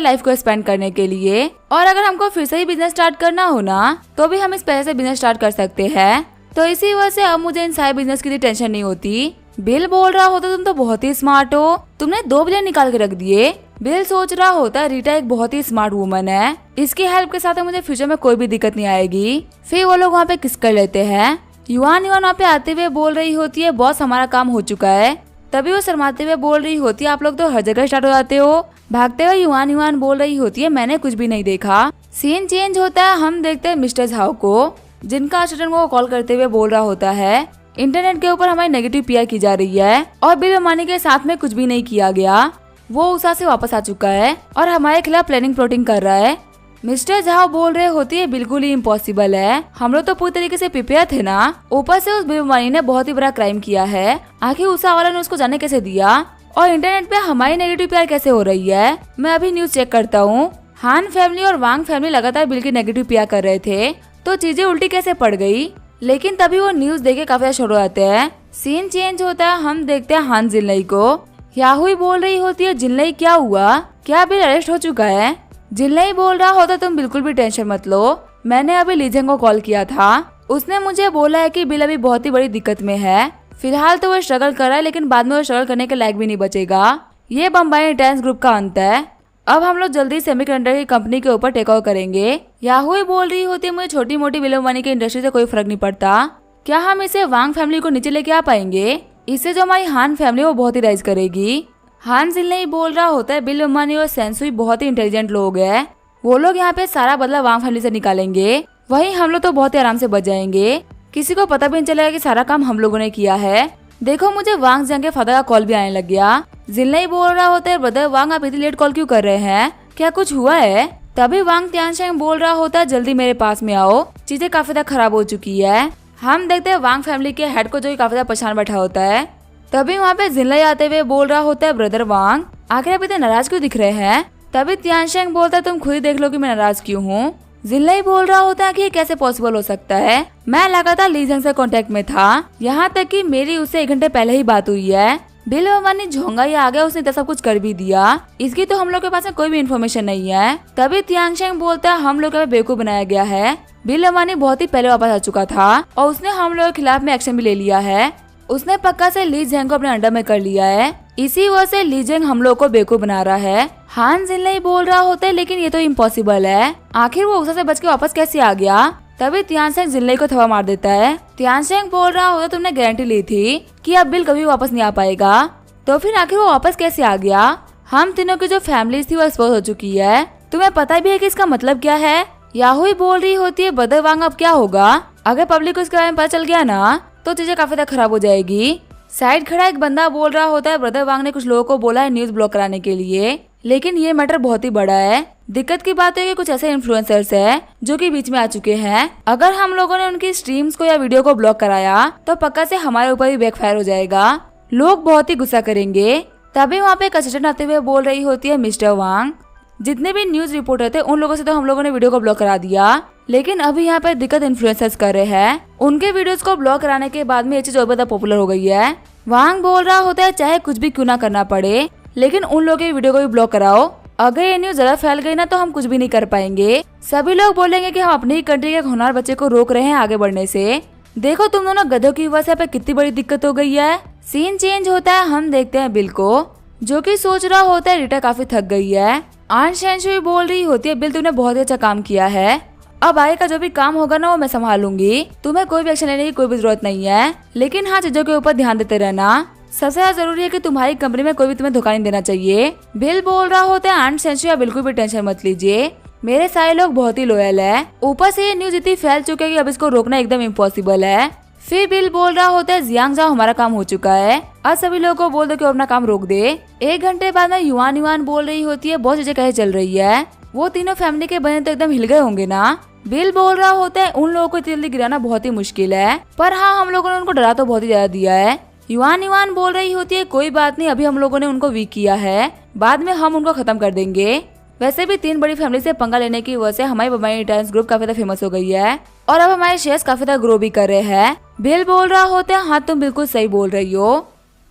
S1: लाइफ को स्पेंड करने के लिए, और अगर हमको फिर से ही बिजनेस स्टार्ट करना हो ना तो भी हम इस पैसे से बिजनेस स्टार्ट कर सकते हैं। तो इसी वजह से अब मुझे इन सारे बिजनेस की टेंशन नहीं होती। बिल बोल रहा होता तुम तो बहुत ही स्मार्ट हो, तुमने $2 बिलियन निकाल के रख दिए। बिल सोच रहा होता रीटा एक बहुत ही स्मार्ट वुमन है, इसकी हेल्प के साथ मुझे फ्यूचर में कोई भी दिक्कत नहीं आएगी। फिर वो लोग वहाँ पे किस कर लेते हैं। युआन वहाँ पे आते हुए बोल रही होती है बॉस हमारा काम हो चुका है। तभी वो शर्माते हुए बोल रही होती है आप लोग तो हर जगह स्टार्ट हो जाते हो। भागते हुए युआन बोल रही होती है मैंने कुछ भी नहीं देखा। सीन चेंज होता है, हम देखते हैं मिस्टर झाओ को, जिनका असिस्टेंट को कॉल करते हुए बोल रहा होता है इंटरनेट के ऊपर हमारी नेगेटिव पीआर की जा रही है और बिल मानी के साथ में कुछ भी नहीं किया गया। वो उषा से वापस आ चुका है और हमारे खिलाफ प्लानिंग प्लॉटिंग कर रहा है। मिस्टर झाओ बोल रहे होती है बिल्कुल ही इम्पॉसिबल है, हम लोग तो पूरी तरीके से प्रिपेयर थे ना, ऊपर से उस बिलमानी ने बहुत ही बड़ा क्राइम किया है। आखिर उषा वाला ने उसको जाने कैसे दिया और इंटरनेट पे हमारी नेगेटिव पीआर कैसे हो रही है। मैं अभी न्यूज चेक करता हूँ। हान फैमिली और वांग फैमिली लगातार बिल की नेगेटिव पीआर कर रहे थे, तो चीजें उल्टी कैसे पड़ गई। लेकिन तभी वो न्यूज देखे काफी शुरू होते हैं। सीन चेंज होता है, हम देखते हैं हान जिनलई को। याहुई बोल रही होती है जिनलई क्या हुआ, क्या बिल अरेस्ट हो चुका है? जिनलई बोल रहा होता तुम बिल्कुल भी टेंशन मत लो, मैंने अभी लीजेंग को कॉल किया था, उसने मुझे बोला है कि बिल अभी बहुत ही बड़ी दिक्कत में है। फिलहाल तो वो स्ट्रगल कर रहा है लेकिन बाद में वो स्ट्रगल करने के लायक भी नहीं बचेगा। ये बम्बाई इंटेंस ग्रुप का अंत है। अब हम लोग जल्दी सेमीकंडक्टर की कंपनी के ऊपर टेक ओवर करेंगे। याहुई बोल रही होती है मुझे छोटी मोटी बिलो मनी की इंडस्ट्री से कोई फर्क नहीं पड़ता, क्या हम इसे वांग फैमिली को नीचे लेके आ पाएंगे? इससे जो हमारी हान फैमिली वो बहुत ही राइज करेगी। हान जिनलई बोल रहा होता है बिल मनी और सेंसुई बहुत ही इंटेलिजेंट लोग हैं, वो लोग यहाँ पे सारा बदला वांग फैमिली से निकालेंगे, वहीं हम लोग तो बहुत ही आराम से बच जाएंगे, किसी को पता भी नहीं चलेगा कि सारा काम हम लोगों ने किया है। देखो मुझे वांग जंग के फादर का कॉल भी आने लग गया। जिनलई बोल रहा होता है ब्रदर वांग आप इतनी लेट कॉल क्यों कर रहे हैं, क्या कुछ हुआ है? तभी वांग त्यानशेंग बोल रहा होता है जल्दी मेरे पास में आओ, चीजें काफी ज्यादा खराब हो चुकी है। हम देखते हैं वांग फैमिली के हेड को जो काफी ज्यादा परेशान बैठा होता है। तभी वहाँ पे जिनलई आते हुए बोल रहा होता है ब्रदर वांग आखिर आप इतने नाराज क्यों दिख रहे हैं? तभी त्यानशेंग बोलता है तुम खुद ही देख लो कि मैं नाराज क्यों हूँ। जिनलई बोल रहा होता है कि ये कैसे पॉसिबल हो सकता है, मैं लगातार लीजेंग से कांटेक्ट में था, यहाँ तक कि मेरी उससे 1 घंटे पहले ही बात हुई है। बिल वानी झोंगा ही आ गया, उसने तो सब कुछ कर भी दिया, इसकी तो हम लोग के पास में कोई भी इन्फॉर्मेशन नहीं है। तभी त्यानशेंग बोलता है हम लोग को बेवकूफ बनाया गया है, बिल वानी बहुत ही पहले वापस आ चुका था और उसने हम लोगों के खिलाफ में एक्शन भी ले लिया है। उसने पक्का से ली जेंग को अपने अंडर में कर लिया है, इसी वजह से ली जेंग हम लोग को बेवकूफ बना रहा है। हान जिनलई बोल रहा होता है लेकिन ये तो इम्पॉसिबल है, आखिर वो उषा से बच के वापस कैसे आ गया? तभी त्यानशेंग जिनलई को थप्पड़ मार देता है। त्यानशेंग बोल रहा होता तुमने गारंटी ली थी कि अब बिल कभी वापस नहीं आ पाएगा, तो फिर आखिर वो वापस कैसे आ गया? हम तीनों की जो फैमिली थी वो एक्सपोज हो चुकी है, तुम्हें पता भी है कि इसका मतलब क्या है? याहुई बोल रही होती है ब्रदर वांग अब क्या होगा, अगर पब्लिक को इसके बारे में पता चल गया ना तो चीजें काफी ज्यादा खराब हो जाएगी। साइड खड़ा एक बंदा बोल रहा होता है ब्रदर वांग ने कुछ लोगों को बोला है न्यूज ब्लॉक कराने के लिए, लेकिन ये मैटर बहुत ही बड़ा है। दिक्कत की बात है कि कुछ ऐसे इन्फ्लुएंसर्स हैं जो कि बीच में आ चुके हैं, अगर हम लोगों ने उनकी स्ट्रीम्स को या वीडियो को ब्लॉक कराया तो पक्का से हमारे ऊपर भी बैकफायर हो जाएगा, लोग बहुत ही गुस्सा करेंगे। तभी वहाँ पे एक असिस्टेंट आते हुए बोल रही होती है मिस्टर वांग जितने भी न्यूज रिपोर्टर थे उन लोगों से तो हम लोगों ने वीडियो को ब्लॉक करा दिया, लेकिन अभी यहाँ पे दिक्कत इन्फ्लुएंसर्स कर रहे हैं, उनके वीडियोस को ब्लॉक कराने के बाद में ये चीज और ज्यादा पॉपुलर हो गई है। वांग बोल रहा होता है चाहे कुछ भी क्यों ना करना पड़े लेकिन उन लोगों की वीडियो को भी ब्लॉक कराओ, अगर ये न्यूज ज्यादा फैल गई ना तो हम कुछ भी नहीं कर पाएंगे, सभी लोग बोलेंगे कि हम अपनी ही कंट्री के होनहार बच्चे को रोक रहे हैं आगे बढ़ने से। देखो तुम दोनों गधों की वजह से कितनी बड़ी दिक्कत हो गई है। सीन चेंज होता है, हम देखते हैं बिल को जो कि सोच रहा होता है रीटा काफी थक गई है। आन शेंशुई बोल रही होती है बिल तुमने बहुत ही अच्छा काम किया है, अब आगे का जो भी काम होगा ना वो मैं संभालूंगी, तुम्हें कोई भी एक्शन लेने की कोई भी जरूरत नहीं है, लेकिन हाँ चीजों के ऊपर ध्यान देते रहना, सबसे ज्यादा जरूरी है कि तुम्हारी कंपनी में कोई भी तुम्हें धोखा नहीं देना चाहिए। बिल बोल रहा होता है आन शेंशुई बिल्कुल भी टेंशन मत लीजिए, मेरे सारे लोग बहुत ही लॉयल है, ऊपर से ये न्यूज इतनी फैल चुकी है कि अब इसको रोकना एकदम इम्पॉसिबल है। फिर बिल बोल रहा होता है जियांग जाओ हमारा काम हो चुका है, आज सभी लोगों को बोल दो कि अपना काम रोक दे। 1 घंटे बाद में युआन बोल रही होती है बहुत चीजें कैसे चल रही है, वो तीनों फैमिली के बने तो एकदम हिल गए होंगे ना। बिल बोल रहा होता है उन लोगों को इतनी जल्दी गिराना बहुत ही मुश्किल है, पर हाँ हम लोगों ने उनको डरा तो बहुत ही ज्यादा दिया है। युआन बोल रही होती है कोई बात नहीं, अभी हम लोगों ने उनको वीक किया है, बाद में हम उनको खत्म कर देंगे। वैसे भी 3 बड़ी फैमिली से पंगा लेने की वजह से हमारी बम्बाई रिटर्न्स ग्रुप काफी ज्यादा फेमस हो गई है और अब हमारे शेयर्स काफी ज्यादा ग्रो भी कर रहे हैं। बिल बोल रहा होता है हाँ तुम बिल्कुल सही बोल रही हो।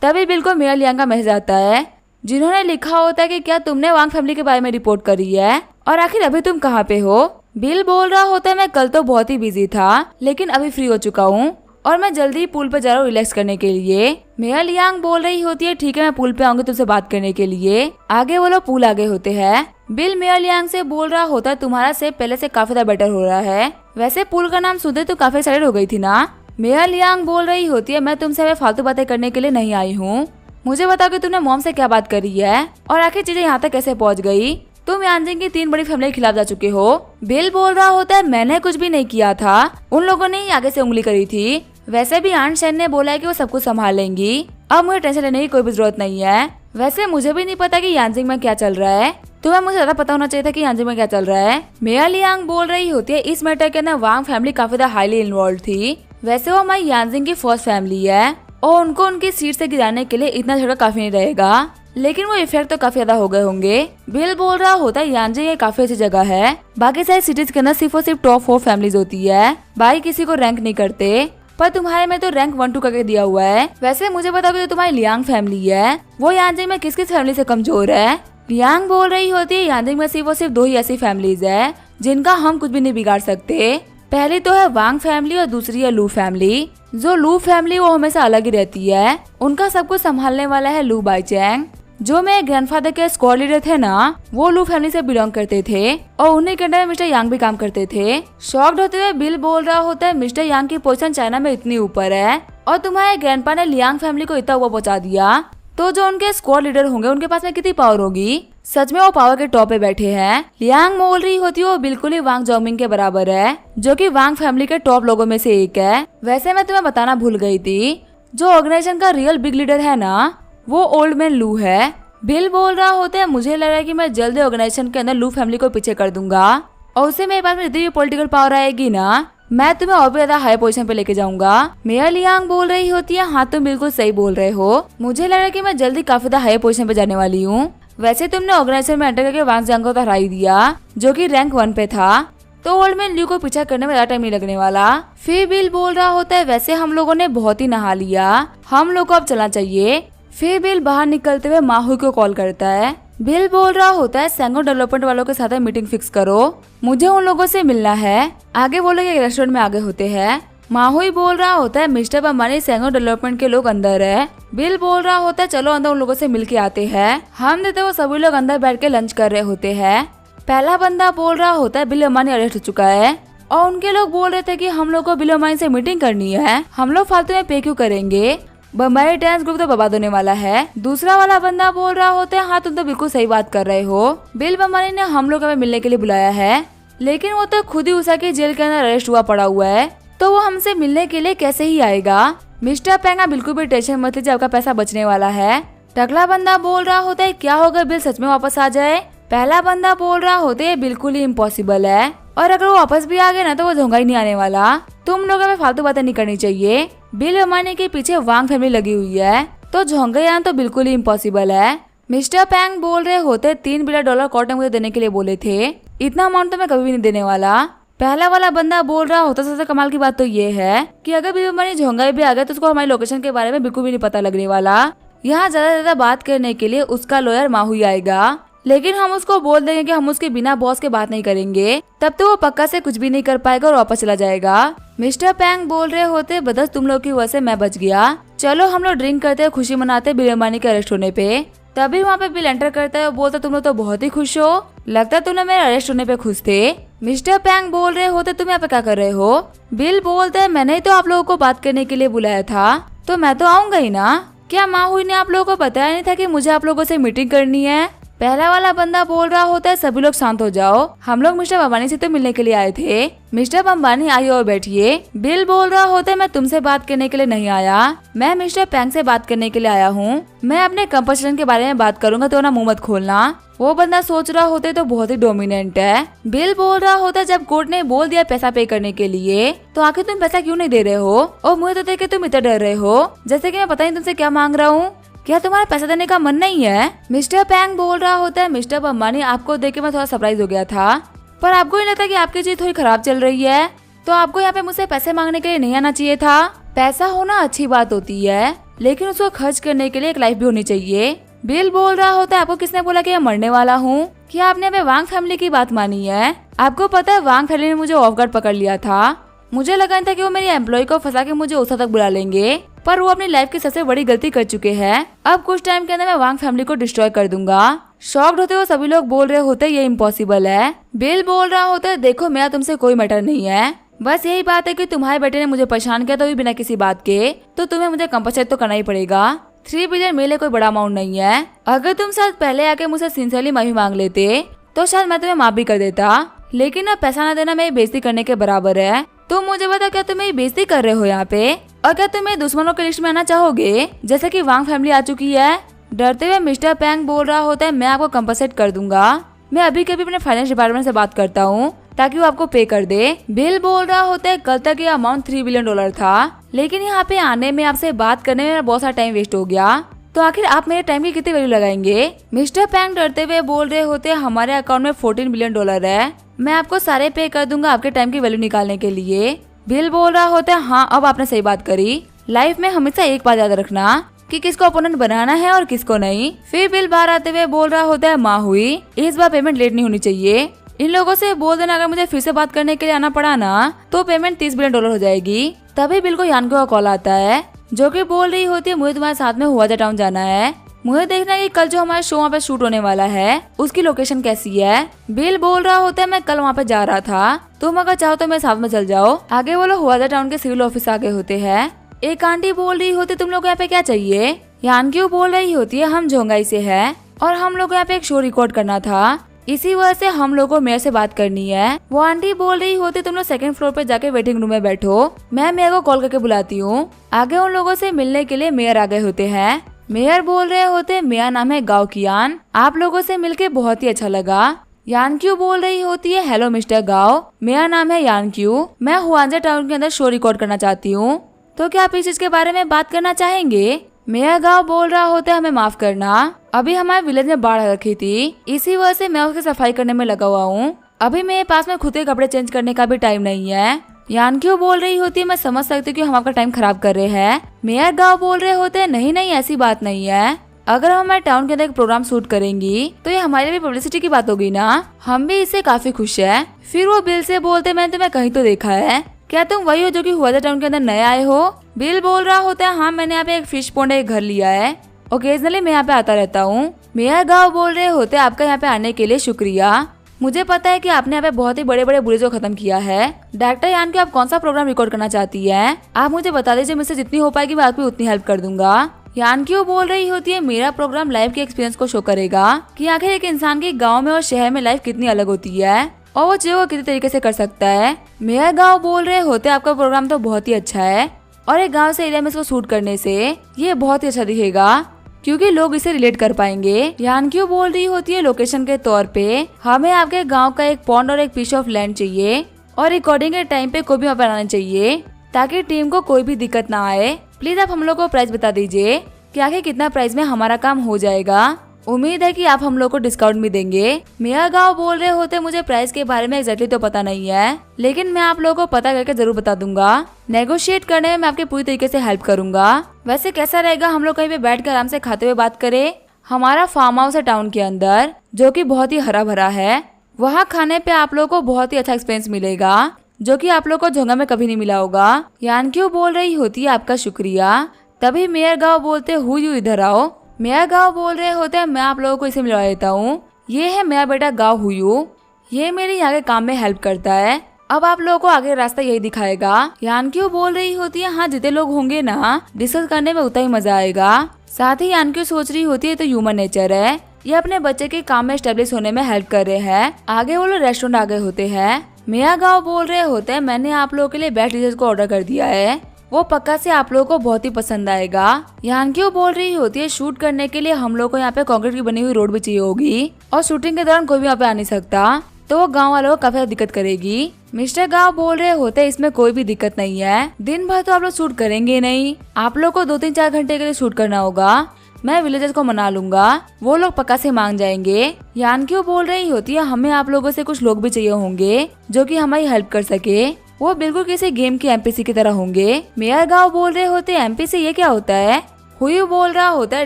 S1: तभी बिल को मेयर लियांग का मैसेज आता है जिन्होंने लिखा होता है कि क्या तुमने वांग फैमिली के बारे में रिपोर्ट करी है और आखिर अभी तुम कहाँ पे हो। बिल बोल रहा होता है मैं कल तो बहुत ही बिजी था लेकिन अभी फ्री हो चुका हूँ और मैं जल्दी पूल पे जा रहा हूँ रिलैक्स करने के लिए। मेयर लियांग बोल रही होती है ठीक है मैं पूल पे आऊंगी तुमसे बात करने के लिए। आगे वो लोग पूल आगे होते हैं। बिल मेयर लियांग से बोल रहा होता है तुम्हारा सेब पहले से काफी ज्यादा बेटर हो रहा है। वैसे पूल का नाम सुनते तो काफी एक्साइटेड हो गई थी ना। मेयर लियांग बोल रही होती है मैं तुमसे फालतू बातें करने के लिए नहीं आई हूँ। मुझे बताओ कि तुमने मॉम से क्या बात करी है और आखिर चीजें यहाँ तक कैसे पहुँच गई। तुम यांजिंग की 3 बड़ी फैमिली के खिलाफ जा चुके हो। बिल बोल रहा होता है मैंने कुछ भी नहीं किया था, उन लोगों ने ही आगे से उंगली करी थी। वैसे भी आंट शेन ने बोला है कि वो सब कुछ संभाल लेंगी, अब मुझे टेंशन लेने की कोई भी जरूरत नहीं है। वैसे मुझे भी नहीं पता कि यांजिंग में क्या चल रहा है, तुम्हें मुझे ज्यादा पता होना चाहिए था कि यांजिंग में क्या चल रहा है। मेयर लियांग बोल रही होती है इस मैटर के अंदर वांग फैमिली काफी ज्यादा हाईली इन्वॉल्व थी। वैसे वो हमारी यांजिंग की फर्स्ट फैमिली है और उनको उनकी सीट से गिराने के लिए इतना झगड़ा काफी नहीं रहेगा, लेकिन वो इफेक्ट तो काफी ज्यादा हो गए होंगे। बिल बोल रहा होता है यांजिंग ये काफी अच्छी जगह है, बाकी सारी सिटीज के अंदर सिर्फ और सिर्फ टॉप 4 फैमिलीज होती है, बाकी किसी को रैंक नहीं करते, पर तुम्हारे में तो रैंक 1 2 करके दिया हुआ है। वैसे मुझे बताओ जो तुम्हारी लियांग फैमिली है वो यांजिंग में किस किस फैमिली से कमजोर है। लियांग बोल रही होती है यांजिंग में सिर्फ और सिर्फ 2 ही ऐसी फैमिलीज है जिनका हम कुछ भी नहीं बिगाड़ सकते। पहली तो है वांग फैमिली और दूसरी है लू फैमिली। जो लू फैमिली वो हमेशा अलग ही रहती है, उनका सब कुछ संभालने वाला है लू बाईचैंग। जो मेरे ग्रैंडफादर के स्क्वाड लीडर थे ना वो लू फैमिली से बिलोंग करते थे और उन्हीं के अंडर में मिस्टर यांग भी काम करते थे। शॉक्ड होते हुए बिल बोल रहा होता है मिस्टर यांग की पोजीशन चाइना में इतनी ऊपर है और तुम्हारे ग्रैंडपा ने लियांग फैमिली को इतना ऊपर पहुंचा दिया, तो जो उनके स्क्वाड लीडर होंगे उनके पास में कितनी पावर होगी। सच में वो पावर के टॉप पे बैठे हैं। लियांग बोल रही होती है वो बिल्कुल ही वांग जोमिंग के बराबर है, जो कि वांग फैमिली के टॉप लोगों में से एक है। वैसे मैं तुम्हें बताना भूल गई थी, जो ऑर्गेनाइजेशन का रियल बिग लीडर है ना वो ओल्ड मैन लू है। बिल बोल रहा होता है मुझे लग रहा है कि मैं जल्दी ऑर्गेनाइजेशन के अंदर लू फैमिली को पीछे कर दूंगा और उससे मेरे पास में जितनी भी पॉलिटिकल पावर आएगी ना मैं तुम्हें और भी ज्यादा हाई पोजीशन पे लेके जाऊंगा। मेयर लियांग बोल रही होती है हाँ तुम बिल्कुल सही बोल रहे हो, मुझे लग रहा है कि मैं जल्दी काफी ज्यादा हाई पोजीशन पे जाने वाली हूँ। वैसे तुमने ऑर्गेनाइजेशन में एंटर करके वांग जियांग को तो हरा ही दिया जो कि रैंक 1 पे था, तो ओल्ड मैन ल्यू को पीछा करने में ज्यादा टाइम नहीं लगने वाला। फिर बिल बोल रहा होता है वैसे हम लोगों ने बहुत ही नहा लिया, हम लोग को अब चलना चाहिए। फिर बिल बाहर निकलते हुए माहुई को कॉल करता है। बिल बोल रहा होता है सैंगो डेवलपमेंट वालों के साथ मीटिंग फिक्स करो, मुझे उन लोगों से मिलना है। आगे वो लोग एक रेस्टोरेंट में आगे होते हैं। माहुई बोल रहा होता है मिस्टर बम्बानी सैंगो डेवलपमेंट के लोग अंदर है। बिल बोल रहा होता है चलो अंदर उन लोगों से मिल के आते हैं। हम देते वो सभी लोग अंदर बैठ के लंच कर रहे होते हैं। पहला बंदा बोल रहा होता है बिल अम्बानी अरेस्ट हो चुका है और उनके लोग बोल रहे थे कि हम लोग को बिल अम्बानी से मीटिंग करनी है, हम लोग फालतू में पे क्यों करेंगे, बम्बाई रिटर्न्स ग्रुप तो बर्बाद होने वाला है। दूसरा वाला बंदा बोल रहा होता है हाँ तुम तो बिल्कुल सही बात कर रहे हो, बिल बम्बानी ने हम लोग हमें मिलने के लिए बुलाया है, लेकिन वो तो खुद ही उसाकी जेल के अंदर अरेस्ट हुआ पड़ा हुआ है, तो वो हमसे मिलने के लिए कैसे ही आएगा। मिस्टर पेंगा बिल्कुल भी टेंशन मत लीजिए, आपका पैसा बचने वाला है। अगला बंदा बोल रहा होता है क्या होगा बिल सच में वापस आ जाए। पहला बंदा बोल रहा होता है बिल्कुल ही इम्पॉसिबल है, और अगर वो वापस भी आ गए ना तो वो झोंगा ही नहीं आने वाला, तुम लोगों में फालतू बातें नहीं करनी चाहिए। बिल अम्बानी के पीछे वांग फैमिली लगी हुई है, तो झोंगा आना तो बिल्कुल ही इम्पॉसिबल है। मिस्टर पैंग बोल रहे होते $3 बिलियन कोर्ट ने मुझे देने के लिए बोले थे, इतना अमाउंट तो मैं कभी भी नहीं देने वाला। पहला वाला बंदा बोल रहा होता सबसे कमाल की बात तो ये है कि अगर बिल अम्बानी झोंगा भी आ गया तो उसको हमारी लोकेशन के बारे में बिल्कुल भी नहीं पता लगने वाला। यहाँ ज्यादा बात करने के लिए उसका लॉयर माहुई आएगा, लेकिन हम उसको बोल देंगे कि हम उसके बिना बॉस के बात नहीं करेंगे, तब तो वो पक्का से कुछ भी नहीं कर पाएगा और वापस चला जाएगा। मिस्टर पैंग बोल रहे होते बदस तुम लोग की वजह से मैं बच गया, चलो हम लोग ड्रिंक करते हैं, खुशी मनाते बिल अम्बानी के अरेस्ट होने पे। तभी वहाँ पे बिल एंटर करता है और बोलता तुम लोग तो बहुत ही खुश हो, लगता है तुमने मेरे अरेस्ट होने पे खुश थे। मिस्टर पैंग बोल रहे होते तुम यहाँ पे क्या कर रहे हो। बिल बोलते है मैंने ही तो आप लोगों को बात करने के लिए बुलाया था, तो मैं तो आऊंगा ही ना, क्या माहुई ने आप लोगों को बताया नहीं था कि मुझे आप लोगों से मीटिंग करनी है। पहला वाला बंदा बोल रहा होता है सभी लोग शांत हो जाओ, हम लोग मिस्टर बम्बानी से तो मिलने के लिए आए थे, मिस्टर बम्बानी आइए और बैठिए। बिल बोल रहा होता है मैं तुमसे बात करने के लिए नहीं आया, मैं मिस्टर पैंग से बात करने के लिए आया हूँ, मैं अपने कंपटीशन के बारे में बात करूंगा तो ना मुंह मत खोलना। वो बंदा सोच रहा होता तो बहुत ही डोमिनेंट है। बिल बोल रहा होता जब कोर्ट ने बोल दिया पैसा पे करने के लिए तो आखिर तुम पैसा क्यों नहीं दे रहे हो, और मुझे तो देख के तुम इतना डर रहे हो जैसे कि मैं पता नहीं तुमसे क्या मांग रहा हूँ। क्या तुम्हारा पैसा देने का मन नहीं है? मिस्टर पैंग बोल रहा होता है, मिस्टर अंबानी आपको देख के मैं थोड़ा सरप्राइज हो गया था, पर आपको नहीं लगता कि आपकी चीज थोड़ी खराब चल रही है? तो आपको यहाँ पे मुझसे पैसे मांगने के लिए नहीं आना चाहिए था। पैसा होना अच्छी बात होती है, लेकिन उसको खर्च करने के लिए एक लाइफ भी होनी चाहिए। बिल बोल रहा होता है, आपको किसने बोला कि मैं मरने वाला हूँ? क्या आपने अभी वांग फैमिली की बात मानी है? आपको पता है वांग फैमिली ने मुझे ऑफ गार्ड पकड़ लिया था। मुझे लगा था कि वो मेरी एम्प्लॉय को फंसा के मुझे ओसा तक बुला लेंगे, पर वो अपनी लाइफ की सबसे बड़ी गलती कर चुके हैं। अब कुछ टाइम के अंदर मैं वांग फैमिली को डिस्ट्रॉय कर दूंगा। शॉक्ड होते हुए सभी लोग बोल रहे होते ये इम्पॉसिबल है। बिल बोल रहा होता है, देखो मेरा तुमसे कोई मैटर नहीं है, बस यही बात है कि तुम्हारे बेटे ने मुझे परेशान किया, तो भी बिना किसी बात के, तो तुम्हें मुझे कंपनसेट तो करना ही पड़ेगा। 3 बिलियन मेरे लिए कोई बड़ा अमाउंट नहीं है। अगर तुम शायद पहले आके मुझसे सिंसियरली माफी मांग लेते तो शायद मैं तुम्हें माफ भी कर देता, लेकिन अब पैसा न देना मेरी बेइज्जती करने के बराबर है। तो मुझे बता, क्या तुम मेरी बेइज्जती कर रहे हो यहाँ पे? और क्या तुम मेरे दुश्मनों की लिस्ट में आना चाहोगे, जैसे कि वांग फैमिली आ चुकी है? डरते हुए मिस्टर पैंग बोल रहा होता है, मैं आपको कंपनसेट कर दूंगा। मैं अभी कभी अपने फाइनेंस डिपार्टमेंट से बात करता हूँ ताकि वो आपको पे कर दे। बिल बोल रहा होता है, कल तक ये अमाउंट $3 बिलियन था, लेकिन यहाँ पे आने में, आपसे बात करने में मेरा बहुत सारा टाइम वेस्ट हो गया। तो आखिर आप मेरे टाइम की कितनी वैल्यू लगाएंगे? मिस्टर पैंग डरते हुए बोल रहे होते हैं, हमारे अकाउंट में $14 बिलियन है, मैं आपको सारे पे कर दूंगा आपके टाइम की वैल्यू निकालने के लिए। बिल बोल रहा होता है, हाँ अब आपने सही बात करी। लाइफ में हमेशा एक बात याद रखना कि किसको ओपोनेंट बनाना है और किसको नहीं। फिर बिल बाहर आते हुए बोल रहा होता है, माँ हुई, इस बार पेमेंट लेट नहीं होनी चाहिए। इन लोगों से बोल देना अगर मुझे फिर से बात करने के लिए आना पड़ा ना, तो पेमेंट $30 बिलियन हो जाएगी। तभी बिल को यानको का कॉल आता है, जो कि बोल रही होती है, मुझे तुम्हारे साथ में हुआजा टाउन जाना है, मुझे देखना है कि कल जो हमारा शो वहाँ पे शूट होने वाला है उसकी लोकेशन कैसी है। बिल बोल रहा होता है, मैं कल वहाँ पे जा रहा था, तुम अगर चाहो तो मेरे साथ में चल जाओ। आगे वो लोग हुआजा टाउन के सिविल ऑफिस आगे होते हैं। एक आंटी बोल रही होती, तुम लोग यहाँ पे क्या चाहिए? यानक्यू बोल रही होती है, हम झोंगाई से है और हम लोग यहाँ पे एक शो रिकॉर्ड करना था, इसी वजह से हम लोगों को मेयर से बात करनी है। वो आंटी बोल रही होती, तुम लोग 2nd फ्लोर पे जाके वेटिंग रूम में बैठो, मैं मेयर को कॉल करके बुलाती हूँ। आगे उन लोगों से मिलने के लिए मेयर आ गए होते हैं। मेयर बोल रहे होते, मेरा नाम है गाओ कियान, आप लोगों से मिलके बहुत ही अच्छा लगा। यानक्यू बोल रही होती है, हेलो मिस्टर गाओ, मेरा नाम है यानक्यू, मैं हुआंजा टाउन के अंदर शो रिकॉर्ड करना चाहती हूँ, तो क्या आप इस चीज के बारे में बात करना चाहेंगे? मेरा गाँव बोल रहा होता है, हमें माफ करना, अभी हमारे विलेज में बाढ़ आ रखी थी, इसी वजह से मैं उसकी सफाई करने में लगा हुआ हूँ, अभी मेरे पास में खुद के कपड़े चेंज करने का भी टाइम नहीं है। यानक्यू बोल रही होती है, मैं समझ सकती हूँ कि हम आपका टाइम खराब कर रहे हैं। मेयर गाँव बोल रहे होते हैं, नहीं नहीं ऐसी बात नहीं है, अगर हम हमारे टाउन के अंदर एक प्रोग्राम शूट करेंगी तो ये हमारे लिए भी पब्लिसिटी की बात होगी ना, हम भी इससे काफी खुश है। फिर वो बिल से बोलते, मैंने तुम्हें कहीं तो देखा है, क्या तुम वही हो जो कि हुआजा टाउन के अंदर नए आए हो? बिल बोल रहा होता है, हाँ मैंने यहाँ पे एक फिश पॉन्ड एक घर लिया है, ओकेजनली मैं यहाँ पे आता रहता हूँ। मेयर गाँव बोल रहे होते, आपका यहाँ पे आने के लिए शुक्रिया, मुझे पता है कि आपने यहाँ पे बहुत ही बड़े बड़े बुलेज को खत्म किया है। डायरेक्टर यान के आप कौन सा प्रोग्राम रिकॉर्ड करना चाहती है, आप मुझे बता दीजिए, मुझसे जितनी हो पाएगी मैं आपकी उतनी हेल्प कर दूंगा। यानक्यू बोल रही होती है, मेरा प्रोग्राम लाइफ के एक्सपीरियंस को शो करेगा कि आखिर एक इंसान की गांव में और शहर में लाइफ कितनी अलग होती है और वो चीजों को कितनी तरीके से कर सकता है। मेयर गाँव बोल रहे होते, आपका प्रोग्राम तो बहुत ही अच्छा है और एक गाँव से एरिया में इसको शूट करने से ये बहुत ही अच्छा दिखेगा क्योंकि लोग इसे रिलेट कर पाएंगे। यानक्यू बोल रही होती है, लोकेशन के तौर पे हमें आपके गांव का एक पॉन्ड और एक पीस ऑफ लैंड चाहिए और रिकॉर्डिंग के टाइम पे कोई भी बनाना चाहिए ताकि टीम को कोई भी दिक्कत ना आए। प्लीज आप हम लोग को प्राइस बता दीजिए कि आखिर कितना प्राइस में हमारा काम हो जाएगा, उम्मीद है कि आप हम लोग को डिस्काउंट भी देंगे। मेरा गाँव बोल रहे होते, मुझे प्राइस के बारे में एग्जैक्टली तो पता नहीं है, लेकिन मैं आप लोगों को पता करके जरूर बता दूंगा। नेगोशिएट करने में मैं आपके पूरी तरीके से हेल्प करूंगा। वैसे कैसा रहेगा हम लोग कहीं पे बैठ कर आराम से खाते हुए बात करें? हमारा फार्म हाउस है टाउन के अंदर जो कि बहुत ही हरा भरा है, वहाँ खाने पे आप लोग को बहुत ही अच्छा एक्सपीरियंस मिलेगा जो कि आप लोग को झोंगा में कभी नहीं मिला होगा। यानक्यू बोल रही होती है, आपका शुक्रिया। तभी मेयर गाँव बोलते, हु यू इधर आओ। मेरा गाँव बोल रहे होते हैं, मैं आप लोगों को इसे मिलवा देता हूँ, ये है मेरा बेटा गाँव हुयू, ये मेरे यहाँ के काम में हेल्प करता है, अब आप लोगों को आगे रास्ता यही दिखाएगा। यानक्यू बोल रही होती है, हाँ जितने लोग होंगे ना डिस्कस करने में उतना ही मजा आएगा। साथ ही यानक्यू सोच रही होती है, तो ह्यूमन नेचर है, ये अपने बच्चे के काम में एस्टेब्लिश होने में हेल्प कर रहे हैं। आगे वो लोग रेस्टोरेंट आ गए होते हैं। मेरा गाँव बोल रहे होते हैं, मैंने आप लोगों के लिए बेस्ट डिशेज को ऑर्डर कर दिया है, वो पक्का से आप लोगों को बहुत ही पसंद आएगा। यानक्यू बोल रही होती है, शूट करने के लिए हम लोग को यहाँ पे कंक्रीट की बनी हुई रोड भी चाहिए होगी और शूटिंग के दौरान कोई भी यहाँ पे आ नहीं सकता, तो वो गाँव वालों को काफी दिक्कत करेगी। मिस्टर गाँव बोल रहे होते, इसमें कोई भी दिक्कत नहीं है, दिन भर तो आप लोग शूट करेंगे नहीं, आप लोग को 2-3-4 घंटे के लिए शूट करना होगा, मैं विलेजर्स को मना लूंगा, वो लोग पक्का से मांग जाएंगे। यानक्यू बोल रही होती है हमें आप लोगों से कुछ लोग भी चाहिए होंगे जो कि हमारी हेल्प कर सके। वो बिल्कुल किसी गेम की एमपीसी की तरह होंगे। मेयर गाँव बोल रहे होते एमपीसी ये क्या होता है। हुई बोल रहा होता है